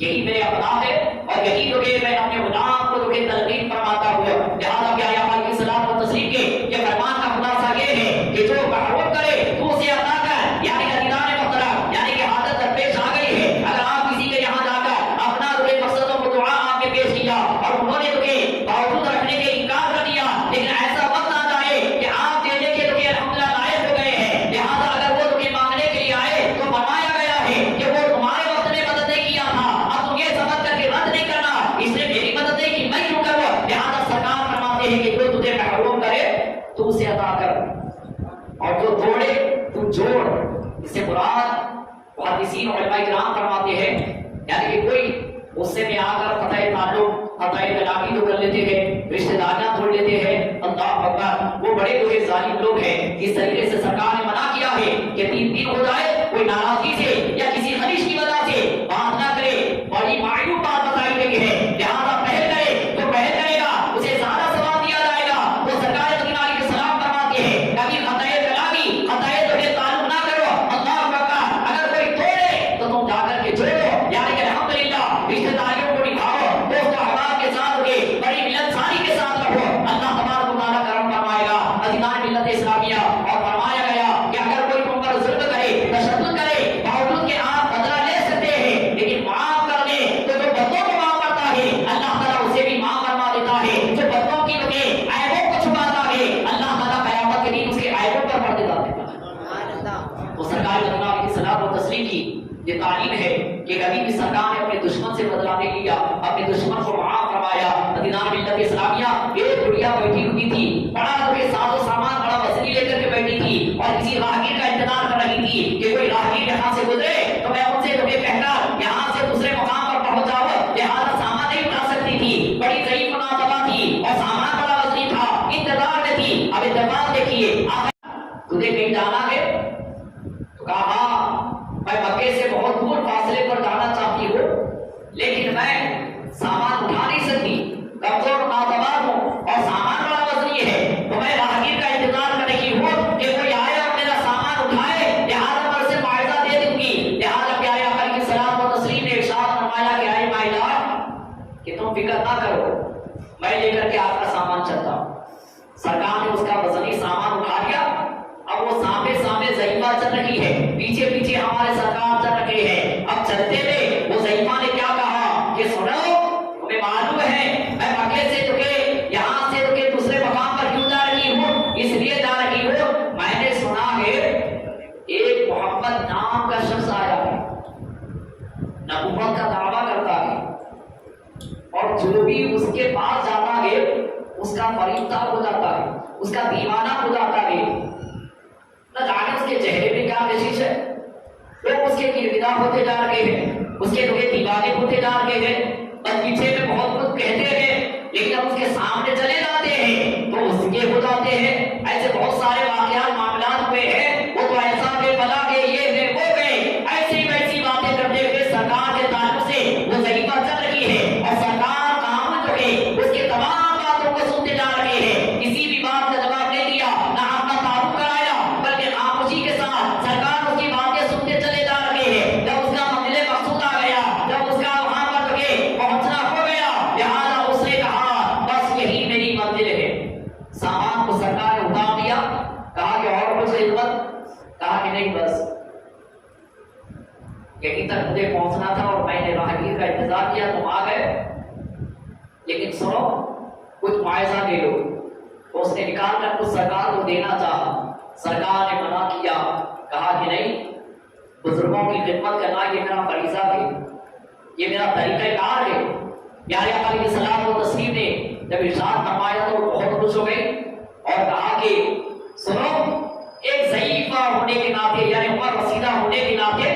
یہی میرے اخلاق ہے اور یہی جو کہ میں اپنے غلام کو جو کہ تلقین فرماتا ہوں، لہذا پیارے آقا علیہ السلام و تسلیم کے یہ فرمان کا خلاصہ یہ ہے کہ جو محروم کرے تو اسے عطا کر، یعنی کہ دیدار محترم یعنی کہ حاجت درپیش آ گئی ہے، اگر آپ کسی کے یہاں جا کر اپنا جو مقصدوں کو دعا آپ نے پیش کیا اور انہوں نے جو کہ باوجود رکھنے کے انکار کر دیا لیکن سے مراد محدثین علماء کرام فرماتے ہیں یعنی کہ کوئی غصے میں آ کر قطع تعلق قطع کلامی تو کر لیتے ہیں، رشتہ داریاں توڑ لیتے ہیں، اللہ اکبر، وہ بڑے بڑے ظالم لوگ ہیں۔ اس طریقے سے سرکار نے منع کیا ہے کہ 3 دن ہو جائے کوئی ناراضگی سے یا کسی خلیش کی وجہ سے بات نہ کرے، بڑی معیوب بات بتائی گئی ہے، لہٰذا پہل کرے تو پہل کرے گا اسے زیادہ ثواب دیا جائے گا۔ وہ سرکار مدینہ علیہ السلام فرماتے ہیں کبھی قطع کلامی قطع تعلق نہ کرو، اللہ اکبر، اگر کوئی توڑے تو تم جا کر کے جوڑو، یعنی کہ الحمدللہ رشتہ داریوں کو نبھاؤ، دوست و احباب کے ساتھ ہوئے بڑی ملنساری کے ساتھ رہو، اللہ تبارک و تعالیٰ کرم فرمائے گا۔ عزیزان ملت اسلامیہ، اور فرمایا گیا کہ اگر کوئی تم پر ظلم کرے، تشدد کرے، باوجود کہ آپ بدلہ لے سکتے ہیں لیکن معاف کر دیں تو جو بدوں کو معاف کرتا ہے اللہ تعالیٰ اسے بھی معاف فرما دیتا ہے، جو بدوں کی عیبوں کو چھپاتا ہے اللہ تعالیٰ قیامت کے دن اس کے عیبوں پر پردہ ڈال دیتا ہے۔ وہ سرکار مدینہ کی صلاح و تسلیم کی یہ تعلیم ہے کہ کبھی بھی سرکار نے اپنے دشمن سے بدلہ نہیں لیا، اپنے دشمن کو معاف فرمایا۔ مدینہ ملت اسلامیہ ایک بڑھیا بیٹھی ہوئی تھی، بڑا کے ساز و سامان بڑا وزنی لے کر کے بیٹھی تھی اور کسی راہگیر کا انتظار کر رہی تھی کہ کوئی راہگیر یہاں سے گزرے تو میں ان سے تمہیں کہہ کر یہاں سے دوسرے مقام پر پہنچ جاؤ، لہٰذا سامان نہیں اٹھا سکتی تھی، بڑی ضعیف و ناتواں تھی اور سامان بڑا وزنی تھا، انتظار میں تھی۔ اب انتظار دیکھیے، تجھے کہیں جانا ہے تو کہا میں مکے سے بہت دور فاصلے پر جانا چاہتی ہوں لیکن میں سامان اٹھا نہیں سکتی، کمزور ناتوان ہوں اور سامان بڑا وزنی ہے، تو میں راہگیر کا انتظار کر رہی ہوں کہ کوئی آئے اور میرا سامان اٹھائے، لہٰذا میں اسے معاوضہ دے دوں گی۔ لہٰذا پیارے آقا علیہ الصلوۃ والتسلیم نے ارشاد فرمایا کہ اے مائلہ کہ تم فکر نہ کرو، میں لے کر کے آپ کا سامان چلتا ہوں۔ سرکار نے اس کا وزنی سامان اٹھا لیا، اب وہ سامنے سامنے ضعیفہ چل رہی ہے، پیچھے پیچھے ہمارے سرکار چل رہے ہیں۔ اب چلتے ہوئے وہ ضعیفہ نے کیا کہا کہ سنو، تمہیں معلوم ہے میں مکے سے تمہیں یہاں سے تمہیں دوسرے مقام پر کیوں جا رہی ہوں؟ اس لیے جا رہی ہوں میں نے سنا ہے ایک محمد نام کا شخص آیا ہے، نبوت کا دعویٰ کرتا ہے اور جو بھی اس کے پاس جاتا ہے اس کا فریفتہ ہو جاتا ہے، اس کا دیوانہ ہو جاتا ہے، نہ جانے اس کے چہرے میں کیا کشش ہے، لوگ اس کے گرویدہ ہوتے جا رہے ہیں، اس کے لوگ دیوانے ہوتے جا رہے ہیں، اور پیچھے میں بہت کچھ کہتے ہیں لیکن اب اس کے سامنے چلے جاتے ہیں تو اس کے ہو جاتے ہیں۔ ایسے بہت سارے واقعات معاملات ہوئے ہیں، وہ تو ایسا بے بلا کہ یہ ہے وہ گئے، ایسی ویسی باتیں کرتے ہوئے سرکار کے تعلق سے وہ ضعیفہ چل رہی ہے اور سرکار کام جو ہے اس کے تمام باتوں کو سنتے جا رہے ہیں، کسی بھی بات کا جواب نہیں دیا، نہ اپنا تعارف کرایا، بلکہ خاموشی کے ساتھ سرکار اس کی باتیں سنتے چلے جا رہے ہیں۔ جب اس کا منزل مقصود آ گیا، جب اس کا وہاں پر پہنچنا ہو گیا، لہٰذا اس نے کہا بس یہی میری منزل ہے۔ سامان کو سرکار نے اتار دیا، کہا کہ اور کچھ خدمت، کہا کہ نہیں بس یہیں تک مجھے پہنچنا تھا اور میں نے راہگیر کا انتظار کیا، تم آ گئے، لیکن سنو کچھ معاوضہ دے لو۔ تو اس نے نکال کر کچھ سرکار کو دینا چاہا، سرکار نے منع کیا، کہا کہ نہیں، بزرگوں کی خدمت کرنا یہ میرا فریضہ ہے، یہ میرا طریقہ کار ہے۔ پیارے آقا علیہ الصلوۃ والتسلیم نے جب ارشاد فرمایا تو بہت خوش ہو گئے اور کہا کہ سنو، ایک ضعیفہ ہونے کے ناطے یعنی عمر رسیدہ ہونے کے ناطے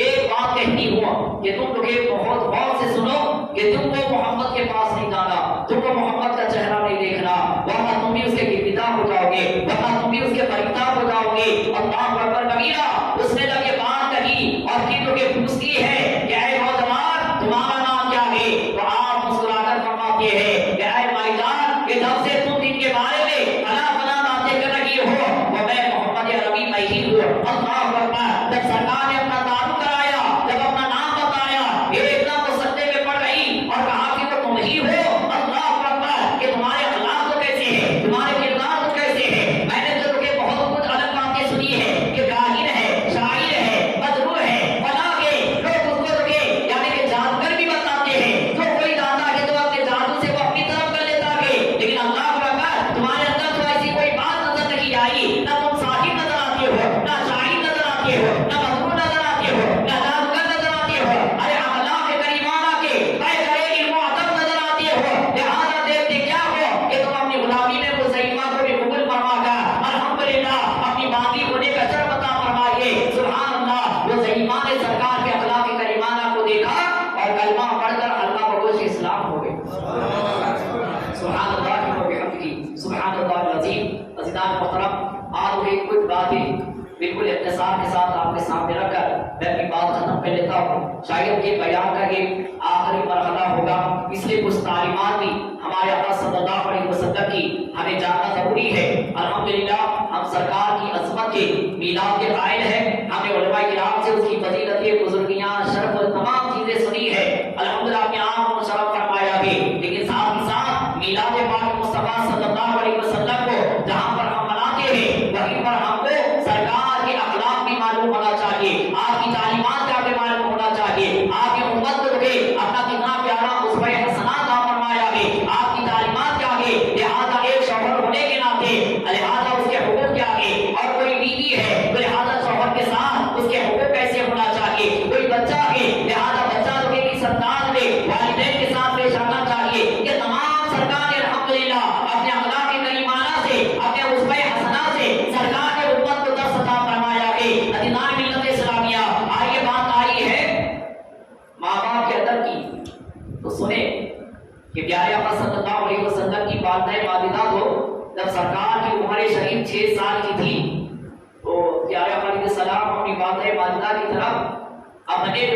ایک بات کہتی ہوں کہ تم لوگ بہت غور سے سنو کہ تم کو محمد کے پاس نہیں جانا، تم کو محمد کا چہرہ نہیں دیکھنا، ورنہ تم بھی اس کے گرویدہ ہو جاؤ گے، ورنہ تم بھی اس کے فریفتہ ہو جاؤ گے۔ اللہ اکبر کبیرہ۔ اس نے جب یہ بات کہی اور پھر لوگ پوچھتی ہے کہ اے نوجوان تمہارا نام کیا ہے، تو آپ مسکرا کر فرماتے ہیں کہ اے بھائی جان کہ جب سے تم ان کے بارے میں فلاں فلاں باتیں کر رہی ہو وہ میں محمد عربی میں ہی ہوں۔ اللہ اکبر۔ جب سرکار نے اپنا تعارف کرایا، جب اپنا نام بتایا، ایک دم وہ سجدے میں پڑ گئی اور کہا کہ وہ تم ہی ہو۔ اللہ اکبر کہ تمہارے اخلاق تو کیسے ہیں، تمہارے کردار تو کیسے ہیں۔ میں نے تو تمہیں بہت کچھ الگ باتیں سنی ہے کہ کاہن ہے، شاعر ہے، بدرو ہے، فلاں ہے، لوگ اس کو تمہیں یعنی کہ جادوگر بھی بتاتے ہیں، جو کوئی جاتا ہے تو اپنے جادو سے وہ اپنی طرف کر لیتا ہے، لیکن اللہ اکبر تمہارے اندر تو ایسی کوئی بات نظر نہیں آئی، نہ تم صاحب نظر آتے ہو، نہ شاعر نظر آتے ہو، نہ بدرو نظر آتے ہو، نہ جادوگر نظر آتے ہو، ارے اخلاق کریمانہ کے اے کرے علم و ادب نظر آتے ہو۔ لہٰذا دیکھتے کیا ہو کہ تم اپنی غلامی میں وہ ضعیفہ کو بھی قبول فرما کر الحمدللہ اپنی باقی ہونے کا شرف عطا فرمائیے۔ سبحان اللہ۔ اختصار کے ساتھ آپ کے سامنے رکھ کر میں اپنی بات ختم کر لیتا ہوں۔ شاید یہ بیان کا یہ آخری مرحلہ ہوگا، اس لیے کچھ تعلیمات بھی ہمارے آقا صلی اللہ علیہ وسلم کی ہمیں جاننا ضروری ہے۔ الحمدللہ ہم سرکار کی عظمت کے میلاد کے قائل ہیں، ہم نے علماء کرام سے اس کی فضیلتیں، بزرگیاں، شرف اور تمام چیزیں سنی ہے۔ الحمدللہ اپنے آپ کو شرف فرمایا بھی، لیکن ساتھ ہی ساتھ میلاد پاک مصطفیٰ صلی اللہ علیہ وسلم کو جہاں پر ہم مناتے ہیں وہیں پر ہم کو سرکار کے اخلاق بھی معلوم ہونا چاہیے، آپ کی تعلیمات کا بھی معلوم ہونا چاہیے، آپ کی امت کو بھی اپنا کتنا پیارا اسوہ حسنہ عطا فرمایا ہے، آپ کی تعلیمات کیا ہے، لہذا ایک شوہر ہونے کے ناطے لہذا اس کے حقوق کیا ہے، اور کوئی بیوی ہے تو لہذا شوہر کے ساتھ اس کے حقوق کیسے ہونا چاہیے، کوئی بچہ ہے لہذا بچہ لوگوں کی سنتان میں والدین کے ساتھ پیش آنا چاہیے۔ یہ تمام سرکار نے الحمدللہ اپنے اخلاق کریمانہ سے، اپنے اسوہ حسنہ سے سرکار نے امت کو درس عطا فرمایا ہے۔ ادینان ملت اسلامیہ آئیے بات آئی ہے ماں باپ کے ادب کی، تو سنیں کہ پیارے آقا صلی اللہ علیہ وسلم کی والدہ ماجدہ کو جب سرکار کی عمر شریف 6 سال کی تھی تو پیارے آقا علیہ السلام اپنی والدہ ماجدہ کی طرف اپنے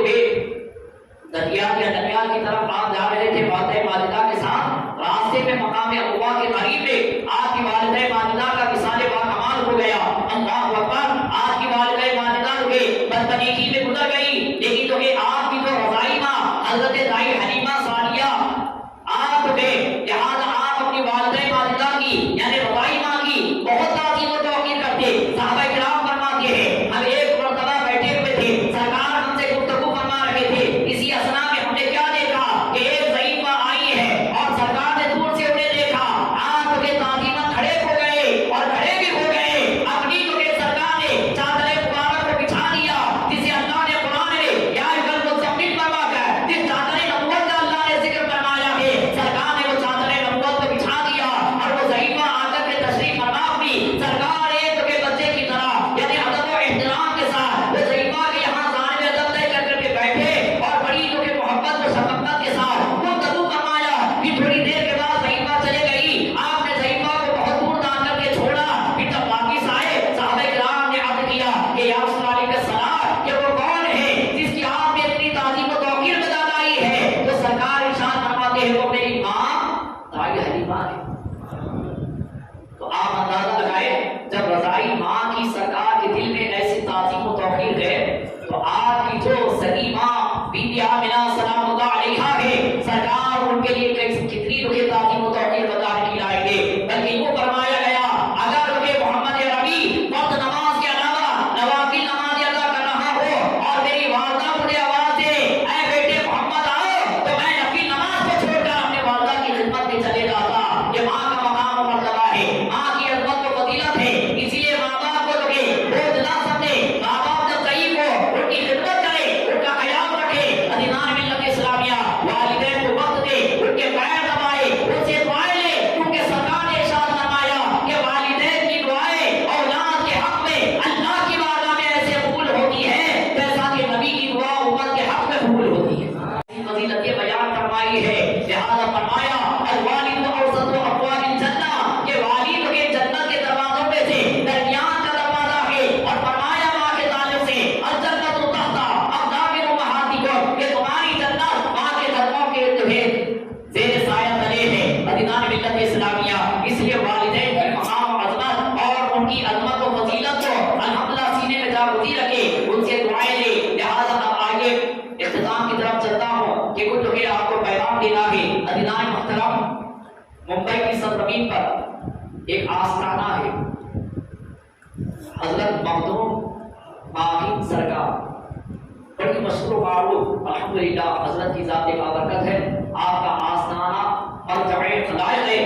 دریال یا دریال کی طرف آپ جا رہے تھے والدہ ماجدہ کے ساتھ، راستے میں مقام عقبہ کے قریب میں آپ کی والدہ ماجدہ کا وصال باکمال ہو گیا۔ اللہ اکبر، آپ کی والدہ ماجدہ بدبختی میں گزر گئی، لیکن تو کہ آپ کی جو رضائی ماں حضرت دائی حلیمہ سعدیہ آپ تھے، لہٰذا آپ اپنی والدہ ماجدہ کی یعنی رضائی ماں کی بہت تعظیم و توقیر کرتے۔ صحابہ کرام فرماتے ہیں ہم ایک مرتبہ بیٹھے ہوئے تھے، سرکار ہم سے گفتگو فرما رہے تھے، اسی اثنا میں ہم نے کیا دیکھا کہ ایک ضعیف ماں آئی ہے اور سرکار نے دور سے انہیں دیکھا، آپ کے تعظیمت کھڑے ہو گئے اور کھڑے بھی ہو گئے، اپنی تو کہ سرکار نے چادر مبارک کو بچھا دیا جسے اللہ نے قرآن میں یا ایھا المزمل فرما کر جس چادر نبوت کا اللہ نے ذکر فرمایا ہے، سرکار نے وہ چادر نبوت کو بچھا دیا اور وہ ضعیفہ آ کر کے تشریف فرما بھی سرکار ایک تو کہ بچے کی طرح یعنی ادب و احترام کے ساتھ وہ ضعیفہ کے یہاں ظاہر میں ادب طے کر کے بیٹھے اور بڑی تو کہ محبت و شفقت کے ساتھ گفتگو فرمایا۔ پھر تھوڑی دیر کے بعد ضعیفہ چلے گئی، آپ نے ضعیفہ کو بہت دور ڈال کر کے چھوڑا، پھر جب واپس آئے صحابہ کرام نے عرض کیا کہ یا رسول اللہ علیہ السلام یہ وہ کون ہے جس کی آپ نے اتنی تعظیم و توقیر بتائی ہے؟ تو سرکار ارشاد فرماتے ہیں وہ میری ماں دائی حلیمہ ہے۔ تو آپ اندازہ لگائیں جب رضائی ماں کی سرکار کے دل میں ایسی تعظیم و توقیر ہے تو آپ کی جو سگی ماں بی بی آمنہ سلام اللہ علیہا ہے، سرکار ان کے لیے کتنی روح تعظیم و توقیر بتانے کی لائق ہے۔ بلکہ یوں فرمایا گیا اگر روح محمد عربی وقت نماز کے علاوہ نوافل نماز ادا کر رہا ہو اور میری والدہ مجھے آواز دے اے بیٹے محمد آؤ، تو میں نفل نماز کو چھوڑ کر اپنے والدہ کی خدمت میں چلے جاتا۔ یہ ماں کا مقام و مرتبہ ہے، ماں کی عظمت و فضیلت ہے، اسی لیے ماں باپ کو لوگ بوجھ نہ سمجھے، ماں باپ جب ضعیف ہو ان کی خدمت کرے، ان کا خیال رکھے۔ ادینان ملت اسلامیہ والدین کو وقت دے، ان کے پیر دبائے، ان سے دعائیں لے، کیونکہ سرکار نے ارشاد فرمایا کہ والدین کی دعائیں اولاد کے حق میں اللہ کی بارگاہ میں ایسے قبول ہوتی ہے جیسا کہ نبی کی دعا امت کے حق میں قبول ہوتی ہے۔ فضیلتیں بیان فرمائی ہے، لہذا فرمایا الوالد اوسط ابواب الجنہ، کہ والد کے جنت کے دروازوں میں سے درمیان کا دروازہ ہے، اور فرمایا ماں کے تعلق سے الجنت تحت اقدام امہاتکم، کہ تمہاری جنت ماں کے قدموں کے جو ہے زیر سایہ تلے ہے۔ ادینان ملت اسلامیہ اس لیے والدین کی مقام و عظمت اور ان کی عظمت و فضیلت کو الحمدللہ سینے میں جاگزی رکھے، ان سے دعائیں لے۔ لہذا اب آئیے اختتام کی طرف چلتا ہوں کہ کچھ جو ہے آپ کو پیغام دینا ہے۔ ادینان محترم، ممبئی کی سرزمین پر ایک آستانہ ہے، حضرت مخدوم ماہی سرکار، بڑی مشہور و معروف الحمدللہ حضرت کی ذات بابرکت ہے۔ آپ کا آستانہ اور جمع خلائق ہے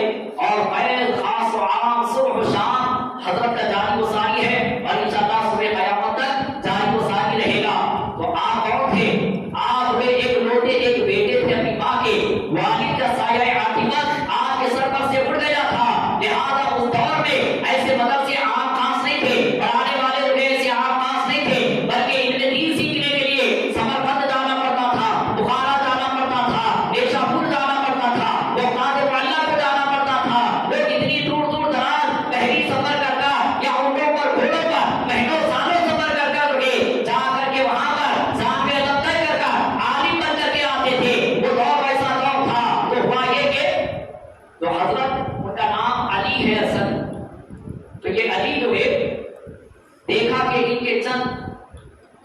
اور فیض خاص و عام صبح و شام حضرت کا جاری و ساری ہے اور انشاءاللہ صبح قیامت تک جاری و ساری رہے گا۔ تو آپ کون تھے؟ آپ ہوئے ایک لوٹے ایک بیٹے تھے اپنی ماں کے، والد کا سایہ عاطفت آپ کے سر پر سے اڑ گیا تھا، لہذا اس دور میں ایسے مدد سے عام خاص نہیں تھے، پڑھانے والے لوگ ایسے عام خاص نہیں تھے، بلکہ ان میں دین سیکھنے کے لیے سمرقند جانا پڑتا تھا، بخارا جانا پڑتا تھا، نیشا پور جانا پڑتا تھا، وہ قاضی معلّہ کو جانا پڑتا تھا، لوگ اتنی دور دور دراز بحری سفر کرتا یا اونٹوں پر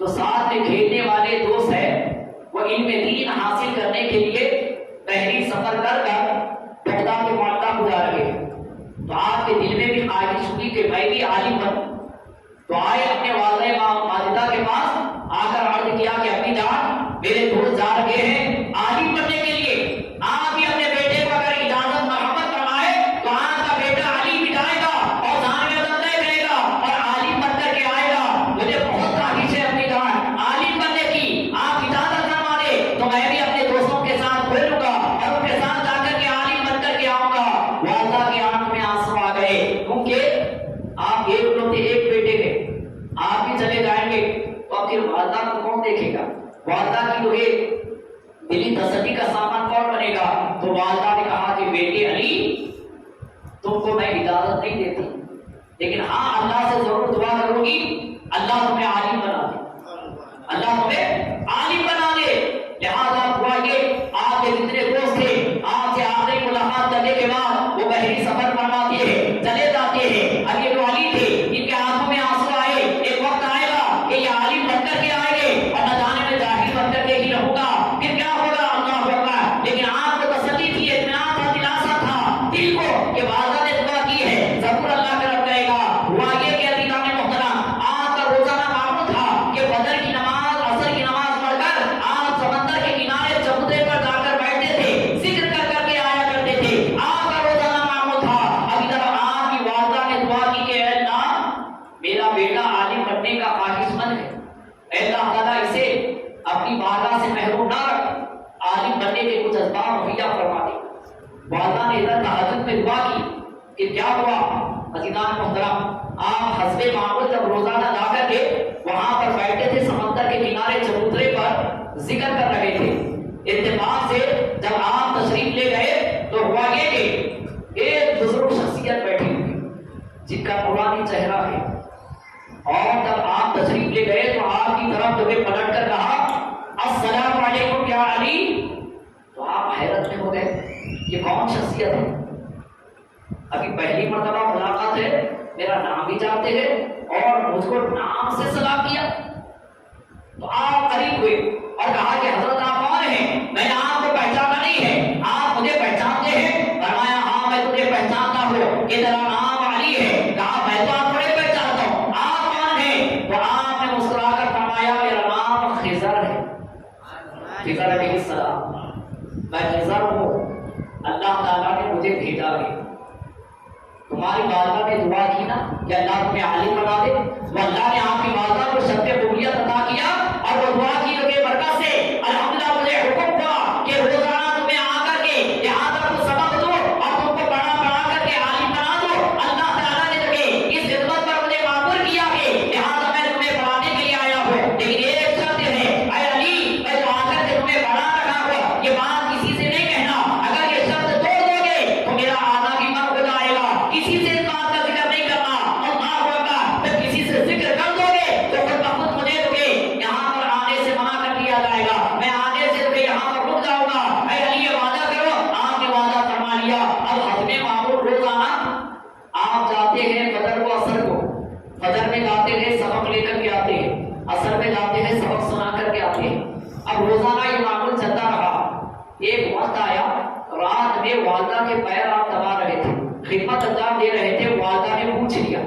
تو ساتھ میں کھیلنے والے دوست ہیں وہ علم دین حاصل کرنے کے لیے بحری سفر کر بغداد کے معاملہ گزار گئے. تو آپ کے دل میں بھی خواہش ہوئی کہ میں بھی عالم بنوں. تو آئے اپنے والدہ ماجدہ کے پاس آ کر عرض کیا کہ اپنی جان میرے دوست جا رہے ہیں عالم بننے کے لیے. آپ بھی اپنے بیٹے کو اگر اجازت مرحمت فرمائے تو آپ کا بیٹا عالم بھی جائے گا اور جان میں بدلے کرے گا اور عالم بن کر کے آئے گا. مجھے بہت خواہش ہے اپنی جان عالم بننے کی. آپ اجازت فرما دے تو میں بھی اپنے دوستوں کے ساتھ کھیلوں گا اور ان کے ساتھ جا کر کے عالم بن کر کے آؤں گا. والدہ کی آنکھ میں آنسو آ گئے کیونکہ آپ ایک لوگ تھے ایک بیٹے کے. آپ بھی چلے جائیں گے تو پھر والدہ کو کون دیکھے گا؟ والدہ کی تو یہ دلی تسلی کا سامان کون بنے گا؟ تو والدہ نے کہا کہ بیٹے علی تم کو میں اجازت نہیں دیتی لیکن ہاں اللہ سے ضرور دعا کروں گی اللہ تمہیں عالم بنا دے. اللہ تمہیں عالم بنا دے. لہذا ہوا یہ آپ کے جتنے دوست تھے آپ سے آخری ملاقات کرنے کے بعد وہ بحری سفر فرماتے ہیں چلے جاتے ہیں. اب یہ جو علی تھے ان کے آنکھوں میں آنسو آئے. ایک وقت آئے گا کہ یہ عالم بن کر کے آئیں گے اور نہ جانے میں جاہل بن کر کے ہی رہوں گا پھر کیا ہوگا اللہ اکبر. لیکن آپ کو تسلی تھی اطمینان تھا دلاسا تھا دل کو کہ والدہ نے دعا کی ہے ضرور اللہ کا رب کرے گا. ہوا یہ کہ عزیزان محترم آپ کا روزانہ معمول تھا کہ فجر کی نماز عصر کی نماز پڑھ کر آپ سمندر کے کنارے چبوترے پر جا کر بیٹھتے تھے ذکر کر کر کے آیا کرتے تھے. آپ کا روزانہ معمول تھا. اب ادھر آپ کی والدہ نے دعا کی کہ اے اللہ میرا بیٹا عالم بننے کا خواہش مند ہے. اے اللہ تعالیٰ اسے اپنی بارگاہ سے محروم نہ رکھ عالم بننے کے کچھ اسباب مہیا فرما دے. والدہ نے ادھر تہجد میں دعا کی کہ کیا ہوا عزیزان محترم آپ حسب معمول جب روزانہ جا کر کے وہاں پر بیٹھے تھے سمندر کے کنارے چبوترے پر ذکر کر رہے تھے. اتفاق سے جب آپ تشریف لے گئے تو ہوا یہ کہ ایک بزرگ شخصیت بیٹھی ہوئی جن کا نورانی چہرہ ہے اور جب آپ تشریف لے گئے تو آپ کی طرف تمہیں پلٹ کر کہا السلام علیکم یا علی. تو آپ حیرت میں ہو گئے یہ کون شخصیت ہے؟ ابھی پہلی مرتبہ ملاقات ہے میرا نام بھی جانتے ہیں اور مجھ کو نام سے سلام کیا. تو آپ قریب ہوئے اور کہا کہ حضرت آپ کون ہیں؟ میں نے آپ کو پہچانا نہیں ہے آپ مجھے پہچانتے ہیں؟ فرمایا ہاں میں تجھے پہچانتا ہوں کہ تیرا نام علی ہے. کہا میں تو آپ بڑے پہچانتا ہوں آپ کون ہیں؟ تو آپ نے مسکرا کر فرمایا میرا نام خضر ہے. خضر علیہ السلام میں خضر ہوں اللہ تعالیٰ نے مجھے بھیجا ہے. تمہاری والدہ نے دعا کی نا کہ اللہ تمہیں عالم بنا دے تو اللہ نے آپ کی والدہ کو شرط قبولیت عطا کیا اور وہ دعا کی کہ برکت سے الحمدللہ مجھے حکم ہوا کہ روزانہ تمہیں آ کر کے یہاں تک کو سبق دو اور تم کو پڑھا کر کے عالم بنا دو. اللہ تعالیٰ نے تمہیں اس خدمت پر مجھے معمور کیا ہے لہٰذا میں تمہیں پڑھانے کے لیے آیا ہوں. لیکن ایک شرط ہے اے علی میں تو آ کر کے تمہیں پڑھا رکھا ہوں یہ بات کسی سے نہیں کہنا. اگر یہ شرط توڑ دو گے تو میرا آدھا بھی مر ہو جائے گا. کسی سے اس بات کا ذکر نہیں کرنا. اللہ اکبر جب کسی سے ذکر کر دو گے تو خود بخود مجھے یہاں پر آنے سے منع کر دیا جائے گا. میں آنے سے تمہیں یہاں پر رک جاؤں گا. اے علی یہ وعدہ کرو. آپ نے وعدہ فرما لیا. اب حسب معمول روزانہ آپ جاتے ہیں فجر کو عصر کو فجر میں جاتے ہیں سبق لے کر کے آتے ہیں عصر میں جاتے ہیں سبق سنا کر کے آتے ہیں. اب روزانہ یہ معمول چلتا رہا. ایک وقت آیا رات میں والدہ کے پیر آپ دبا رہے تھے خدمت انجام دے رہے تھے. والدہ نے پوچھ لیا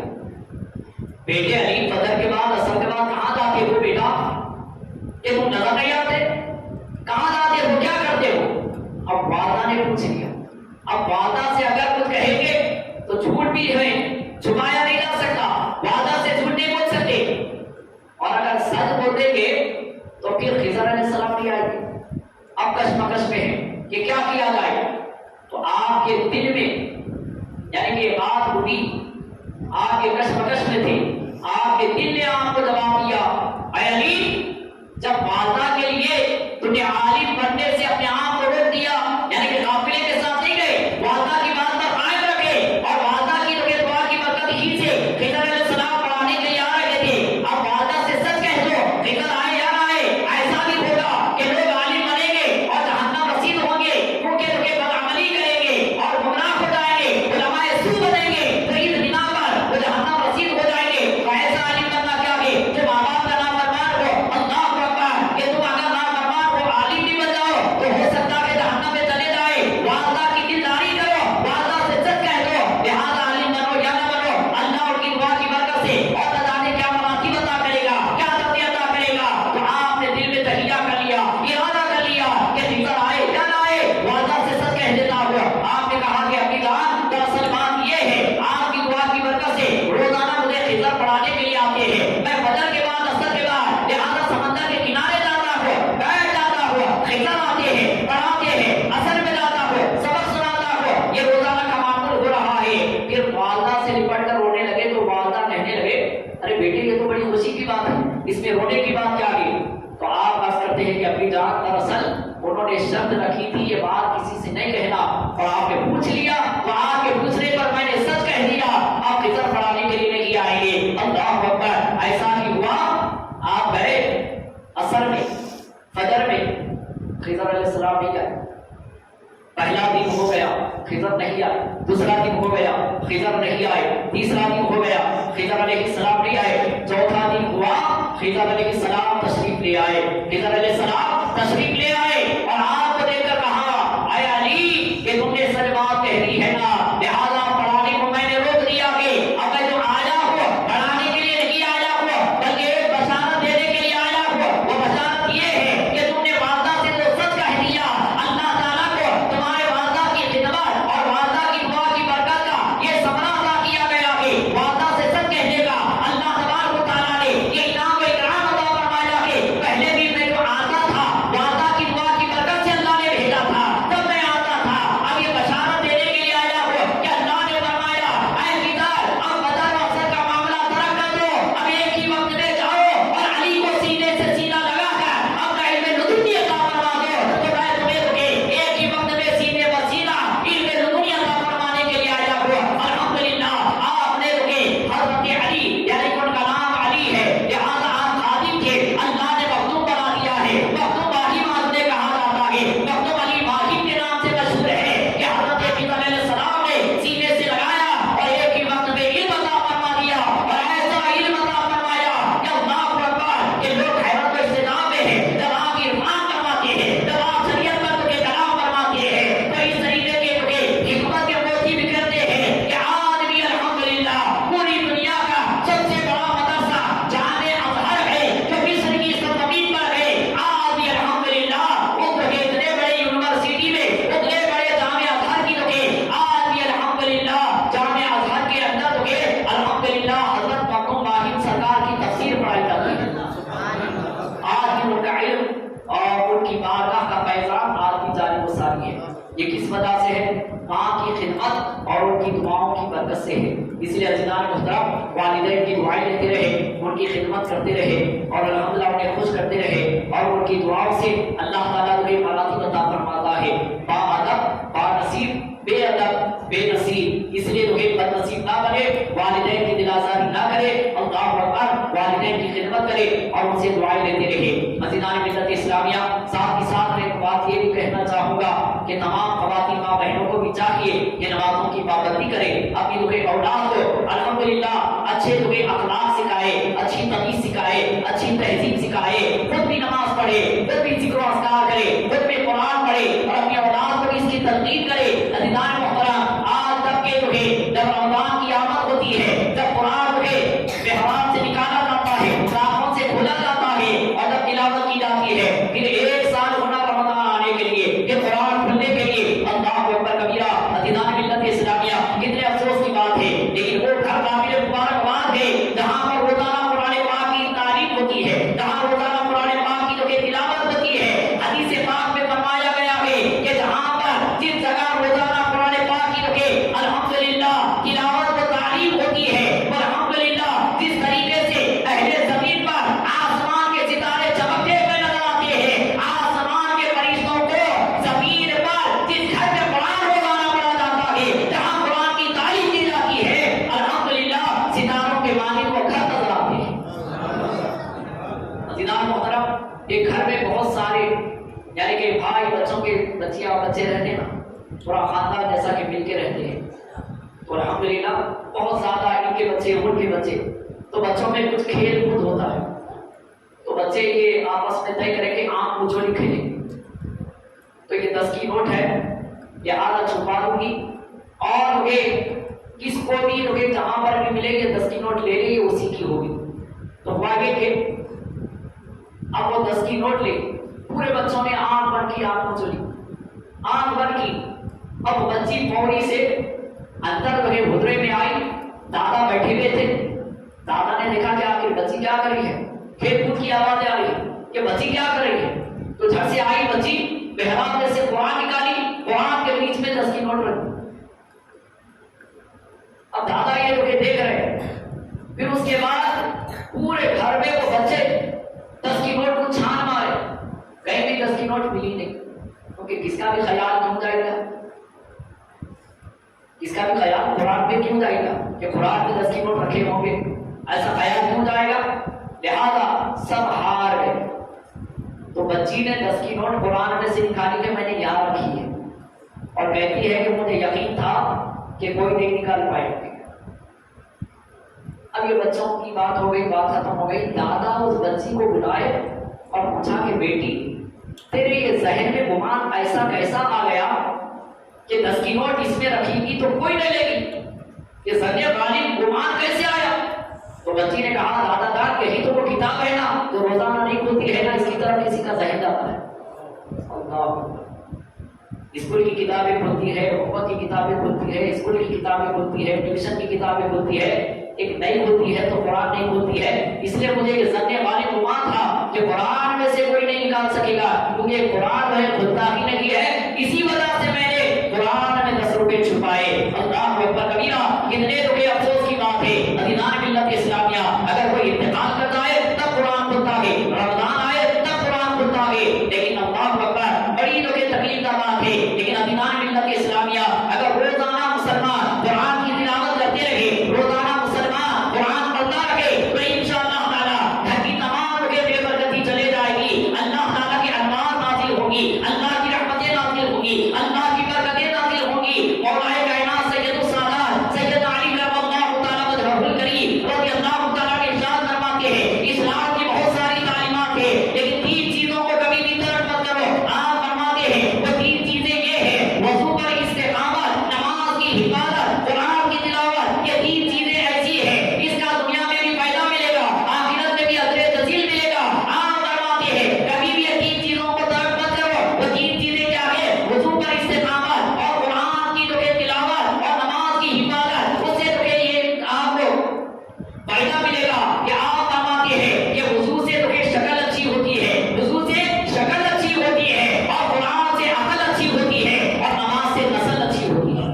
بیٹے علی فجر کے بعد عصر کے بعد کہاں جاتے ہو بیٹا؟ یہ تم نظر نہیں آتے کہاں جاتے ہو کیا کرتے ہو؟ اب والدہ نے پوچھ لیا. اب والدہ سے اگر کچھ کہیں گے تو جھوٹ بھی ہے چھپایا نہیں جا سکتا. والدہ سے جھوٹ نہیں بول سکتے اور اگر سچ بول دیں گے تو پھر خضر علیہ السلام بھی آئے گے. اب کشمکش میں ہے کہ کیا کیا جائے. تو آپ کے دل میں یعنی کہ بات ہوئی آپ کے کشمکش میں تھے آپ کے دل نے آپ کو جواب دیا اے علی جب والدہ کے لیے تم نے عالم بننے سے اپنے آپ کو روک دیا یعنی کہ قافلے کے ساتھ نہیں گئے والدہ کی بات پر قائم رکھے اور والدہ کی تمہیں دعا کی برکت ہی سے خضر علیہ السلام پڑھانے کے لیے آ رہے تھے. اب والدہ سے سچ کہہ دو خضر آئے یا نہ آئے ایسا بھی ہوگا کہ لوگ عالم بنیں گے اور جہنم رسید ہوں گے کیونکہ تمہیں بدعملی کریں گے اور گمراہ ہو جائیں گے علماء سو بنیں گے تو اس بنا پر وہ جہنم رسید ہو جائیں گے. ایسا عالم بننا کیا ہے جو ماں باپ میں رونے کی بات کیا آگئی؟ تو آپ عرض کرتے ہیں کہ اپنی جان دراصل انہوں نے شرط رکھی تھی یہ بات کسی سے نہیں کہنا، اور آپ نے پوچھ لیا تو آپ کے پوچھنے پر میں نے سچ کہہ دیا، آپ خضر پڑھانے کے لیے نہیں آئیں گے۔ اللہ اکبر! ایسا ہی ہوا، آپ گئے عصر میں، فجر میں، خضر علیہ السلام نہیں گئے۔ پہلا دن ہو گیا خضر نہیں آئے، دوسرا دن ہو گیا خضر نہیں آئے، تیسرا دن ہو گیا خضر علیہ السلام نہیں آئے، چوتھا دن ہوا خضر علیہ السلام تشریف لے آئے، خضر علیہ السلام تشریف لے آئے اور آپ کو دیکھ کر کہا اے علی کہ تم نے سچ بات کہہ دی ہے نا، لہٰذا پڑھانے کو میں نے روک دیا کہ اب میں جو آیا ہوں پڑھانے کے لیے نہیں آیا ہوں بلکہ ایک بشارت دینے کے لیے آیا ہوں۔ وہ بشارت یہ ہے کہ تم نے والدہ سے تو سچ کہہ دیا، اللہ تعالیٰ کو تمہارے والدہ کی خدمت اور والدہ کی دعا کی برکت کا یہ ثمرہ عطا کیا گیا کہ والدہ سے سچ کہنے کا اللہ تبارک و تعالیٰ نے یہ انعام و اکرام عطا فرمایا کہ پہلے بھی میں جو آتا تھا والدہ کی دعا کی برکت سے اللہ نے بھیجا تھا، تب میں آتا تھا، اب یہ بشارت دینے کے لیے آیا ہوں کہ اللہ نے فرمایا اے خضر اب بدر و احد کا معاملہ ترک کر دو، اب ایک ہی وقت میں جاؤ اور علی کو سینے سے سینہ لگا کر اپنا علم لدنی عطا فرما دو۔ تو میں تمہیں ایک ہی وقت میں سینے پر سینہ علم لدنی عطا فرمانے کے لیے آیا ہوں۔ الحمدللہ آپ نے حضرت علی یعنی ان کا نام علی ہے، لہٰذا آپ خادم تھے، اللہ نے مخدوم بنا دیا ہے، مخدوم ماہی مانتے کہا جاتا ہے، مخدوم علی ماہی کے نام سے مشہور ہے کہ حضرت خضر علیہ السلام نے سینے سے لگایا اور ایک ہی وقت میں علم عطا فرما دیا، اور ایسا علم عطا فرمایا کہ اللہ اکبر کہ لوگ حیرت و اجتناب میں ہیں جب آپ عرفان فرماتے ہیں، جب آپ شریعت پر کے کلام فرماتے ہیں تو اس طریقے کے حکمت کے موتی بکھرتے ہیں کہ آج بھی الحمدللہ پوری دنیا کا سب سے بڑا مدرسہ جامع ازہر ہے جو مصر کی سرزمین پر ہے، آج بھی الحمدللہ اس اتنے بڑے یونیورسٹی میں اتنے بڑے جامع ازہر کی آج بھی الحمدللہ جامع ازہر کے اندر الحمدللہ حضرت مخدوم ماہی سرکار کی تفسیر پڑھائی جاتی ہے۔ آج بھی ان کا علم اور ان کی بارگاہ کا فیضان آج بھی جاری و ساری ہے۔ یہ کس وجہ سے ہے؟ ماں کی خدمت اور ان کی دعاؤں کی برکت سے ہے۔ اس لیے عزیزان محترم والدین کی دعائیں لیتے رہے، ان کی خدمت کرتے رہے اور الحمدللہ انہیں خوش کرتے رہے، اور ان کی دعاؤں سے اللہ تعالیٰ انہیں مراتب عطا فرماتا ہے۔ با ادب، با نصیب، بے ادب، بے نصیب، اس لیے انہیں بد نصیب نہ بنے، والدین کی دل آزاری نہ کرے، اللہ اکبر والدین کی خدمت کرے اور ان سے دعائیں لیتے رہے۔ عزیزان ملت اسلامیہ، ساتھ ہی ساتھ میں ایک بات یہ بھی کہنا چاہوں گا کہ تمام خواتین ماں بہنوں کو بھی چاہیے کہ نمازوں کی پابندی کرے، اپنی دکھے اولاد کو الحمدللہ اچھے دکھے اخلاق سکھائے، اچھی تمیز سکھائے، اچھی تہذیب سکھائے، خود بھی نماز پڑھے، خود بھی ذکر و اذکار کرے، خود بھی قرآن پڑھے اور اپنی اولاد کو بھی اس کی تلقین کرے۔ عزیزان محترم، آج تک کے دکھے جب رمضان کی آمد ہوتی ہے، جب قرآن دکھے محراب سے نکالا جاتا ہے، آنکھوں سے کھولا جاتا ہے اور جب تلاوت کی جاتی ہے، پھر ایک سال ہونا رمضان آنے کے لیے، یہ قرآن کھلنے کے لیے، اللہ اکبر کبیرہ۔ عزیزان ملت اسلامیہ، کتنے افسوس کی بات ہے، لیکن وہ گھر قابل مبارکباد ہے جہاں پر روزانہ قرآن پاک کی تعلیم ہوتی ہے، جہاں روزانہ قرآن پاک کی جو کہ تلاوت ہوتی ہے۔ حدیث پاک میں فرمایا گیا ہے کہ جہاں پر جس جگہ روزانہ قرآن پاک کی جو کہ الحمدللہ تلاوت و تعلیم ہوتی ہے، اور الحمدللہ جس طریقے سے اہل زمین پر آسمان کے ستارے چمکتے ہوئے نظر آتے ہیں، آسمان کے فرشتوں کو زمین پر جس گھر میں قرآن روزانہ پڑھا جاتا ہے، جہاں قرآن کی تعلیم دی جاتی ہے، الحمدللہ ستاروں کے مالک کو گھر نظر آتے ہیں۔ عزیزان محترم، ایک گھر میں بہت سارے یعنی کہ بھائی بچوں کے بچیاں اور بچے رہتے ہیں نا، تھوڑا خاندان جیسا کہ مل کے رہتے ہیں، تو الحمدللہ بہت زیادہ ان کے بچے ان کے بچے، تو بچوں میں کچھ کھیل کود ہوتا ہے، تو بچے یہ آپس میں طے کریں کہ آم مجھولی کھیلیں، تو یہ 10 کی نوٹ ہے، یہ آدھا چھپا دوں گی اور یہ کس کو بھی جہاں پر بھی ملے گی 10 کی نوٹ لے لی اسی کی ہوگی۔ تو ہوا یہ کہ اب وہ 10 کی نوٹ لے، پورے بچوں نے آنکھ بند کی، آنکھ مچولی، آنکھ بند کی۔ اب بچی فوری سے اندر حجرے میں آئی، دادا بیٹھے ہوئے تھے، دادا نے دیکھا کہ آخر بچی کیا کر رہی ہے، کھیل کود کی آوازیں آ رہی ہے کہ بچی کیا کر رہی ہے، تو جھٹ سے آئی بچی، محراب میں سے قرآن نکالی، قرآن کے بیچ میں 10 کی نوٹ رکھی۔ اب دادا یہ لوگ دیکھ رہے ہیں، پھر اس کے بعد پورے گھر میں وہ بچے کی نوٹ ملی نہیں، کیونکہ کس کا بھی خیال کیوں جائے گا، کس کا بھی خیال قرآن پہ کیوں جائے گا کہ قرآن پہ 10 کی نوٹ رکھے ہوں گے، ایسا خیال کیوں جائے گا؟ لہذا سب ہار گئے۔ تو بچی نے 10 کی نوٹ قرآن میں سے نکالی کہ میں نے یاد رکھی ہے، اور کہتی ہے کہ مجھے یقین تھا کہ کوئی نہیں نکال پائے گے۔ اب یہ بچوں کی بات ہو گئی، بات ختم ہو گئی۔ دادا اس بچی کو بلائے اور پوچھا کہ بیٹی تیرے یہ ذہن میں گمان ایسا کیسا آ گیا کہ 10 کی نوٹ اس میں رکھی گی تو کوئی نہیں لے گی، یہ ذہن غالب گمان کیسے آیا؟ تو بچی نے کہا دادا داد یہی تو وہ کتاب ہے نا جو روزانہ نہیں کھلتی ہے نا، اس کی طرف کسی کا ذہن جاتا ہے۔ اللہ، اسکول کی کتابیں کھلتی ہے، حکومت کی کتابیں کھلتی ہے، اسکول کی کتابیں کھلتی ہے، ٹیوشن کی کتابیں کھلتی ہے، ایک نہیں کھلتی ہے تو قرآن نہیں کھلتی ہے۔ اس لیے مجھے یہ ذہن غالب گمان تھا کہ قرآن میں سے کوئی نہیں نکال سکے گا، کیونکہ قرآن جو ہے کھلتا ہی نہیں ہے، اسی وجہ سے میں نے قرآن میں 10 روپے چھپائے۔ اللہ اکبر کبیرہ، کتنے روپے افسوس کی بات ہے۔ ادینان ملت اسلامیہ، اگر کوئی انتقال کرتا ہے تب قرآن کھلتا ہے، رمضان آئے تب قرآن کھلتا ہے، لیکن اللہ اکبر بڑی تو کہ تکلیف کا بات ہے، لیکن ادینان ملت اسلامیہ اگر روزانہ مسلمان قرآن کی تلاوت کرتے رہے، روزانہ مسلمان قرآن پڑھتا رہے، تو انشاءاللہ تعالی گھر کی تمام کے بے برکتی چلے جائے گی، اللہ تعالیٰ کی انوار نازل ہوگی، اللہ کی رحمتیں نازل ہوگی، اللہ کی برکتیں نازل ہوگی۔ مولا کائنات سید السادات سید علی رضی اللہ تعالیٰ عنہ الکریم رضی اللہ تعالیٰ کے ارشاد فرماتے ہیں اسلام کی بہت ساری تعلیمات ہیں، لیکن 3 چیزوں کو کبھی بھی ترک مت کرو۔ آپ فرماتے ہیں وہ 3 چیزیں یہ ہیں، وضو پر استقامت، نماز کی حفاظت، قرآن کی تلاوت۔ یہ 3 چیزیں ایسی ہیں اس کا دنیا میں بھی فائدہ ملے گا، آخرت میں بھی اجر جزیل ملے گا۔ آپ فرماتے ہیں کبھی بھی یہ 3 چیزوں کو ترک مت کرو۔ وہ 3 چیزیں کیا ہیں؟ وضو پر استقامت اور قرآن کی جو ہے تلاوت اور نماز کی حفاظت، اس سے جو ہے یہ آپ کو فائدہ ملے گا کہ آپ فرماتے ہیں کہ وضو سے جو ہے شکل اچھی ہوتی ہے، وضو سے شکل اچھی ہوتی ہے، اور قرآن سے عقل اچھی ہوتی ہے، اور نماز سے نسل اچھی ہوتی ہے۔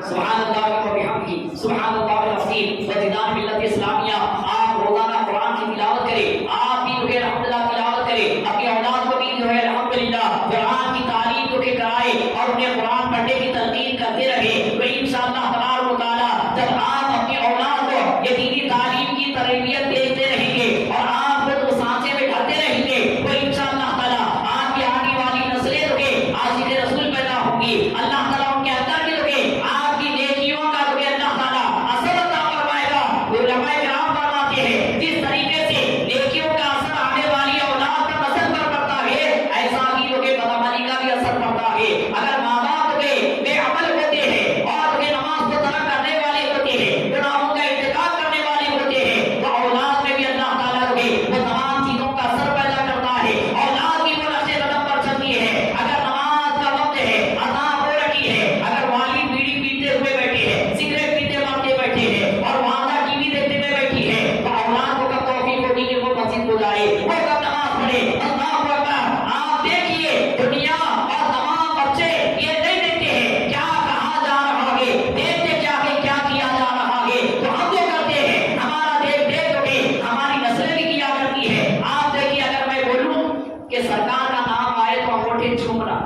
سبحان اللہ و بحمدہ، سبحان اللہ العظیم۔ ادینان ملت اسلامیہ، آپ روزانہ قرآن کی تلاوت کریں، آپ بھی جو ہے الحمدللہ تلاوت کریں، اپنی اولاد کو بھی جو ہے الحمدللہ قرآن کی تعلیم جو ہے کرائے اور انہیں قرآن پڑھنے کی تلقین کرتے رہے، تو انشاءاللہ تبارک و تعالیٰ جب آپ اپنی اولاد کو یہ دینی تعلیم کی تربیت دیتے رہیں گے اور آپ کو جو سانچے میں ڈھالتے رہیں گے، تو انشاءاللہ تعالیٰ آپ کی آنے والی نسلیں جو ہے عاشق رسول پیدا ہوں گی، اللہ تعالیٰ ان کے اندر بھی جو ہے آپ کی نیکیوں کا جو ہے اللہ تعالیٰ اثر عطا فرمائے گا۔ علماء کرام فرماتے ہیں جس طریقے سے نیکیوں کا اثر آنے والی اولاد پر نسل پر پڑتا ہے، ایسا ہی جو ہے بدعملی کا بھی اثر پڑتا ہے۔ اگر ماں باپ کے بے عمل ہوتے ہیں اور جو ہے نماز کو ترک کرنے والے ہوتے ہیں، گناہوں کا ارتکاب کرنے والے ہوتے ہیں، تو اولاد میں بھی اللہ تعالیٰ جو ہے وہ تمام چیزوں کا اثر پیدا کرتا ہے، اولاد کی وہ نقش قدم پر چلتی ہے۔ اگر نماز کا وقت ہے، اذان ہو رہی ہے، اگر والد بیڑی پیتے ہوئے بیٹھے ہیں، سگریٹ پیتے مارتے بیٹھے ہیں، اور والدہ ٹی وی دیکھتے ہوئے بیٹھی ہے، تو اولاد کو کب توفیق ہوگی کہ وہ مسجد کو جائے، وہ کب نماز پڑھے؟ اللہ اکبر۔ آپ دیکھیے دنیا اور تمام بچے یہ نہیں دیکھتے ہیں کیا کہا جا رہا ہے، دیکھتے کیا ہے کیا کیا جا رہا ہے، تو ہم جو کرتے ہیں ہمارا دیکھ دیکھ جو ہے ہماری نسلیں بھی کیا کرتی ہے۔ آپ دیکھیے اگر میں بولوں کہ سرکار کا نام آئے تو انگوٹھے چومنا،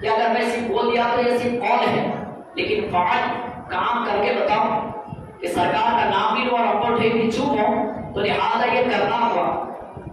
یا اگر میں صرف بول دیا تو یہ صرف قول ہے، لیکن فعال کام کر کے بتاؤں کہ سرکار کا نام بھی لو اور انگوٹھے بھی چومو، تو لہٰذا یہ کرنا ہوا۔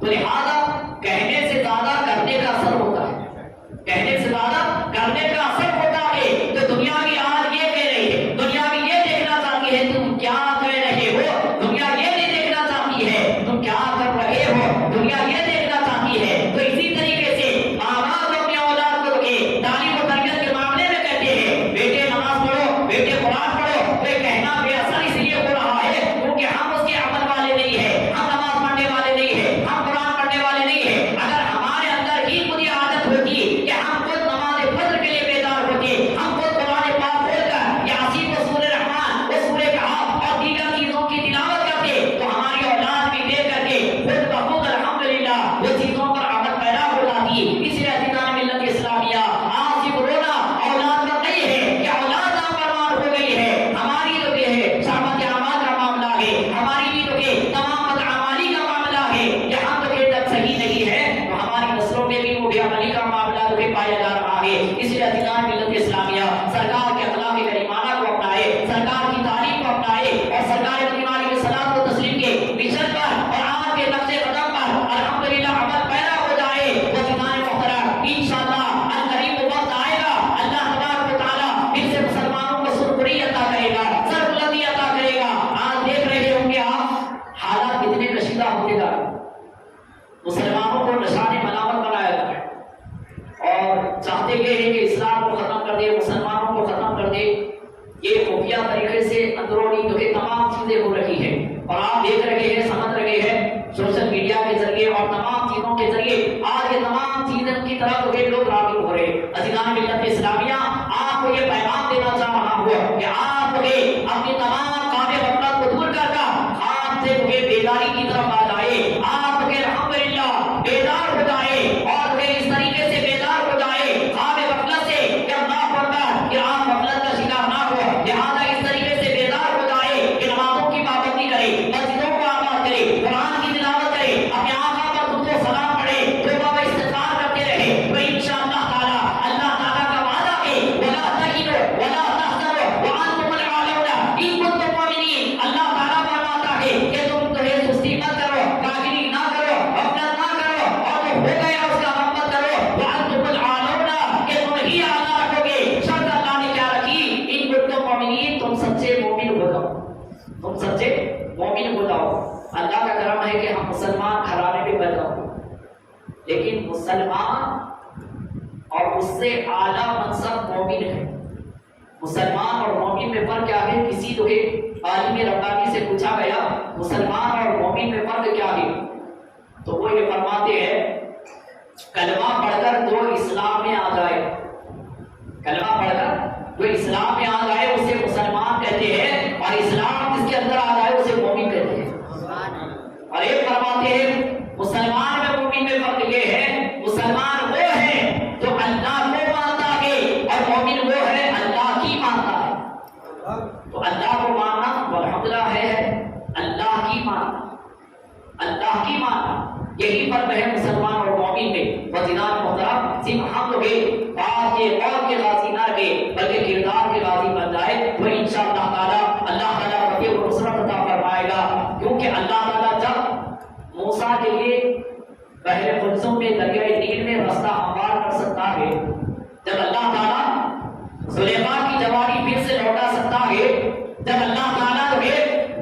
تو لہٰذا کہنے سے زیادہ کرنے کا اثر ہوتا ہے، کہنے سے زیادہ کرنے کا اثر ہوتا ہے۔ تو دنیا بھی آج یہ کہہ رہی ہے، دنیا بھی یہ دیکھنا چاہتی ہے تم کیا کہہ رہے ہو، دنیا یہ نہیں دیکھنا چاہتی ہے تم کیا کر رہے ہو، دنیا یہ دیکھنا چاہتی ہے۔ تو اسی طریقے سے ماں باپ اپنی اولاد کو تعلیم و تربیت کے معاملے میں کہتے ہیں بیٹے نماز پڑھو، بیٹے قرآن پڑھو، تو یہ کہنا بے اثر اس لیے ہو رہا ہے کیونکہ ہم اس کے عمل والے نہیں ہیں، ہم نماز پڑھنے والے نہیں ہیں، ہم قرآن پڑھنے والے نہیں ہیں۔ اگر ہمارے اندر ہی خود یہ عادت ہوتی کہ ہم خود نماز فجر کے لیے بیدار ہوتے، ہم خود قرآن پاک کھول کر یاسین و سورہ رحمان و سورہ کہف اور دیگر چیزوں کی تلاوت کرتے، تو ہماری اولاد بھی دیکھ کر کے خود بخود الحمدللہ وہ چیزوں پر عمل پیدا ہو جاتی۔ اس لیے ادینان ملت اسلامیہ آج صرف رونا اولاد کا نہیں ہے کہ اولاد نافرمان ہو گئی ہے، ہماری جو ہے شہوت اعمال کا معاملہ ہے، ہماری بھی جو ہے تمام بدعمالی کا معاملہ ہے، کہ ہم جو ہے جب صحیح نہیں ہے تو ہماری نسلوں میں بے عملی کا معاملہ پایا جا رہا ہے. اس لیے عزیزان ملت اسلامیہ سرکار کے اخلاق کریمانہ کو اپنائے, سرکار کی تعلیم کو اپنائے اور سرکار مدینہ علیہ السلام و تسلیم کے مشن پر اور آپ کے نقش قدم پر الحمدللہ عمل پیدا ہو جائے. عزیزان محترم انشاءاللہ عنقریب وقت آئے گا, اللہ تبارک و تعالیٰ پھر سے مسلمانوں کو سرخری عطا کرے گا, سربلندی عطا کرے گا. آج دیکھ رہے ہوں گے آپ حالات کتنے کشیدہ ہوتے جا رہے ہیں. مسلمانوں کو نشان ملامت بنایا جا رہا ہے اور چاہتے یہ ہے کہ اسلام کو ختم کر دے, مسلمانوں کو ختم کر دے. یہ خفیہ طریقے سے اندرونی جو کہ تمام چیزیں ہو رہی ہیں اور آپ دیکھ رہے ہیں, سمجھ رہے ہیں سوشل میڈیا کے ذریعے اور تمام چیزوں کے ذریعے آج یہ تمام چیزیں کی طرف جو کہ لوگ راغب ہو رہے ہیں. عزیزان ملت اسلامیہ آپ کو یہ پیغام دینا چاہ رہا ہوں کہ آپ اپنی تمام کام غفلت کو دور کر آپ سے بیداری کی طرف آ جائے. آپ الحمدللہ بیدار ہو جائے اور اس طریقے سے بیدار ہو جائے خواب غفلت سے کہ اللہ اکبر کہ آپ غفلت کا شکار نہ ہو. لہٰذا اس طریقے سے بیدار ہو جائے کہ نمازوں کی پابندی کرے, مسجدوں کو آباد کرے, قرآن کی تلاوت کرے, اپنے آقا پر درود و سلام پڑھے, توبہ و استغفار کرتے رہے. تو انشاءاللہ تعالی اللہ تعالیٰ کا وعدہ ہے ولا تہنوا ولا تحزنوا وانتم الاعلون ان کنتم مؤمنین. اللہ تعالیٰ فرماتا ہے کہ تم جو ہے سستی مت کرو, کاہلی نہ کرو, غفلت نہ کرو اور جو ہو گیا اس کا غم مت کرو. وانتم الاعلون کہ تم ہی اعلیٰ رکھو گے. شرط اللہ نے کیا رکھی, ان کنتم مؤمنین, تم سچے مومن ہو جاؤ, تم سچے مومن ہو جاؤ. اللہ کا کرم ہے کہ ہم مسلمان گھرانے میں پیدا ہوئے, لیکن مسلمان اور اس سے اعلیٰ منصب مومن ہے. مسلمان اور مومن میں فرق کیا ہے؟ کسی جو ہے عالم ربانی سے پوچھا گیا مسلمان اور مومن میں فرق کیا ہے, تو وہ یہ فرماتے ہیں کلمہ پڑھ کر جو اسلام میں آ جائے, کلمہ پڑھ کر جو اسلام میں آ جائے اسے مسلمان کہتے ہیں, اور اسلام جس کے اندر آ جائے اسے مومن کہتے ہیں. اور ایک فرماتے ہیں مسلمان میں مومن میں فرق یہ ہے, مسلمان وہ ہے جو اللہ کو مانتا ہے اور مومن وہ ہے اللہ کی مانتا ہے. تو اللہ کو ماننا الحمدللہ ہے اللہ کی ماننا, اللہ کی ماننا یہی فرق ہے مسلمان اور مومن میں. وزیران محترم صرف ہم لوگ بات کے قول کے غازی نہ رہے بلکہ کردار کے غازی بن جائے تو انشاءاللہ تعالی اللہ تعالیٰ فتح و نصرت عطا فرمائے گا. کیونکہ اللہ تعالیٰ جب موسیٰ کے لیے بحر قلزم میں دریائے نیل میں راستہ ہموار کر سکتا ہے, جب اللہ تعالیٰ زلیخا کی جوانی پھر سے لوٹا سکتا ہے, جب اللہ تعالیٰ جو ہے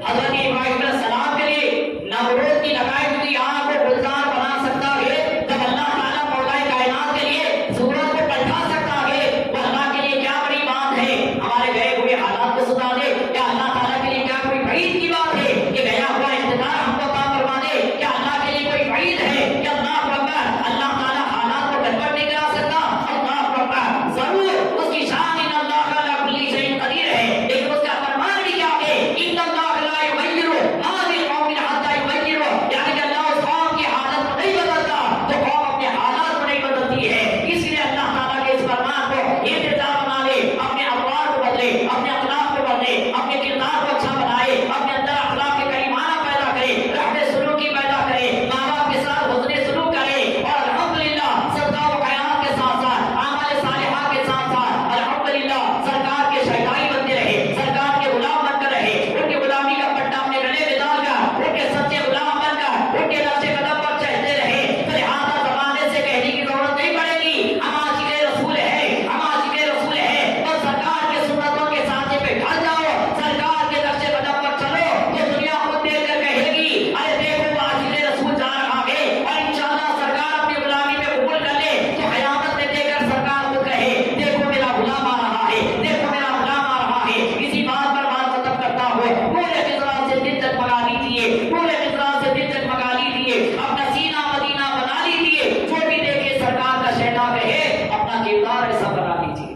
حضرت ابراہیم علیہ السلام کے لیے نمرود کی لگائی ہوئی آگ کو گلزار بنا سکتا ہے, جب اللہ تعالیٰ مولا کائنات کے لیے سورج کو پلٹا سکتا ہے, وہ اللہ کے لیے کیا بڑی بات ہے ہمارے گئے ہوئے حالات کو ستا دے. کیا اللہ تعالیٰ کے لیے کیا کوئی بعید کی بات ہے کہ گیا ہوا اقتدار ہم کو عطا فرما دے؟ کیا اللہ کے لیے کوئی بعید ہے کہ اللہ اکبر اللہ تعالیٰ حالات کو گڑبڑ نہیں کرا سکتا؟ اللہ اکبر ضرور اس کی شان ان اللہ کا کل شیء قدیر ہے, لیکن اس کا فرمان بھی کیا ہے ان اللہ لا یغیر ما بقوم حتی یغیروا, یعنی کہ اللہ اس قوم کی حالت کو نہیں بدلتا تو قوم اپنے حالات کو نہیں بدلتی ہے. اس لیے اللہ تعالیٰ کے اس فرمان کو ارتجا بنا لے, اپنے اقوال کو بدلے, اپنے اخلاق کو بدلے, اپنے کردار کو اچھا بنائے, اپنے اندر اخلاق کے کریمانہ پیدا کرے, رحم سلوکی پیدا کرے, ماں باپ کے ساتھ حسن سلوک کرے, اور الحمدللہ صدقہ و خیرات کے ساتھ ساتھ اعمال صالحات کے ساتھ ساتھ الحمدللہ سرکار کے شہدائی بنتے رہے, سرکار کے غلام بن کر رہے, ان کی غلامی کا پٹا اپنے گلے میں ڈال کر ان کے سچے غلام بن کر ان کے نقش قدم پر چلتے رہے. تو لہٰذا زمانے سے کہنے کی ضرورت نہیں پڑے گی ہم عاشق رسول ہے, ہم عاشق رسول ہے, اور سرکار کے سنتوں کے ساتھ پہ ڈھل جاؤ, سرکار کے نقش قدم پر چلو, تو دنیا خود دیکھ کر کہے گی ارے دیکھو وہ عاشق رسول جا رہا ہے. اور انشاءاللہ سرکار اپنی غلامی میں قبول کر لے تو قیامت میں دیکھ کر سرکار کو کہے دیکھو میرا غلام آ رہا ہے, دیکھو میرا غلام آ رہا ہے. اسی بات پر بات ختم کرتا ہوں, پورے مصرا سے دل جگمگا لیجیے, پورے مصرا سے دل جگمگا لیجیے, اپنا سینہ مدینہ بنا لیجیے, جو بھی دیکھے سرکار کا شہدا کہے اپنا کردار ایسا بنا لیجیے.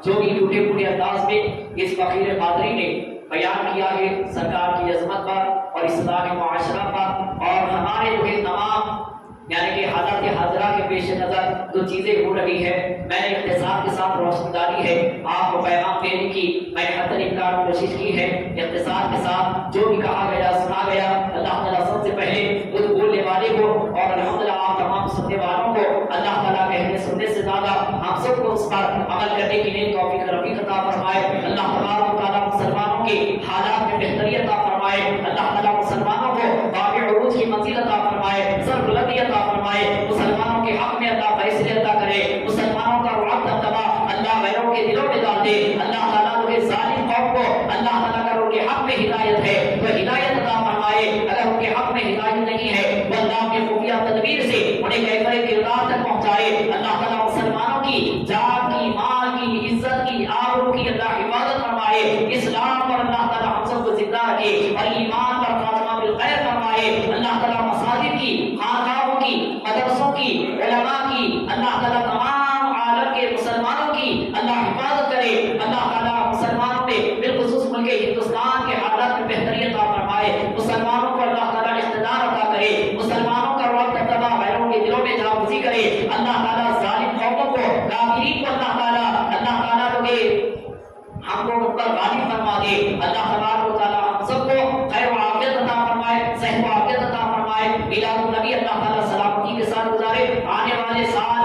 جو بھی ٹوٹے پھوٹے انداز میں اس فقیر قادری نے بیان کیا ہے سرکار کی عظمت پر اور اصلاح معاشرہ پر اور ہمارے جو ہے تمام یعنی کہ حالات حاضرہ کے پیش نظر جو چیزیں ہو رہی ہے, میں نے اختصار کے ساتھ روشنی ڈالی ہے, آپ کو پیغام دینے کی میں نے حتی الامکان کوشش کی ہے. اختصار کے ساتھ جو بھی کہا گیا سنا گیا اللہ تعالیٰ سب سے پہلے اس بولنے والے کو اور الحمدللہ آپ تمام سننے والوں کو عمل کرنے کی نیک توفیق رفیق عطا فرمائے. اللہ تبارک و تعالیٰ مسلمانوں کے حالات میں بہتری عطا فرمائے. اللہ تعالیٰ مسلمانوں کو باب عروج کی منزل عطا فرمائے, سر بلندی عطا فرمائے. مسلمانوں کے حق میں اللہ فیصلے عطا کرے. مسلمانوں کا رعب دبدبا اللہ غیروں کے دلوں میں ڈال دے. اللہ تعالیٰ کے ظالم قوم کو اللہ تعالیٰ کا ان کے حق میں ہدایت ہے وہ ہدایت عطا فرمائے. اگر ان کے حق میں ہدایت نہیں ہے وہ اللہ کے خفیہ تدبیر سے انہیں کیفر کردار تک پہنچائے. اللہ تعالیٰ مسلمانوں کی جان کی, مال کی, عزت کی, آبرو کی اللہ حفاظت فرمائے. اسلام پر اللہ تعالیٰ ہم سب کو زندہ رکھے اور ایمان پر خاتمہ بالخیر فرمائے. اللہ تعالیٰ مساجد کی, خانقاہوں کی, مدرسوں کی, علماء کی, اللہ تعالیٰ تمام عالم کے مسلمانوں کی اللہ حفاظت کرے. اللہ تعالیٰ مسلمانوں میں بالخصوص ملک ہندوستان کے حالات میں بہتری عطا فرمائے. مسلمانوں کو اللہ تعالیٰ اقتدار عطا کرے. مسلمانوں کا رعب دبدبا غیروں کے دلوں میں جاگزی کرے. اللہ تعالیٰ ظالم قوموں کو, کافرین کو اللہ تعالیٰ ہم کو ان پر غالب فرما دے. اللہ تبارک و تعالیٰ ہم سب کو خیر و عافیت عطا فرمائے, صحت و عافیت عطا فرمائے. میلاد النبی اللہ تعالیٰ سلامتی کے ساتھ گزارے. آنے والے سال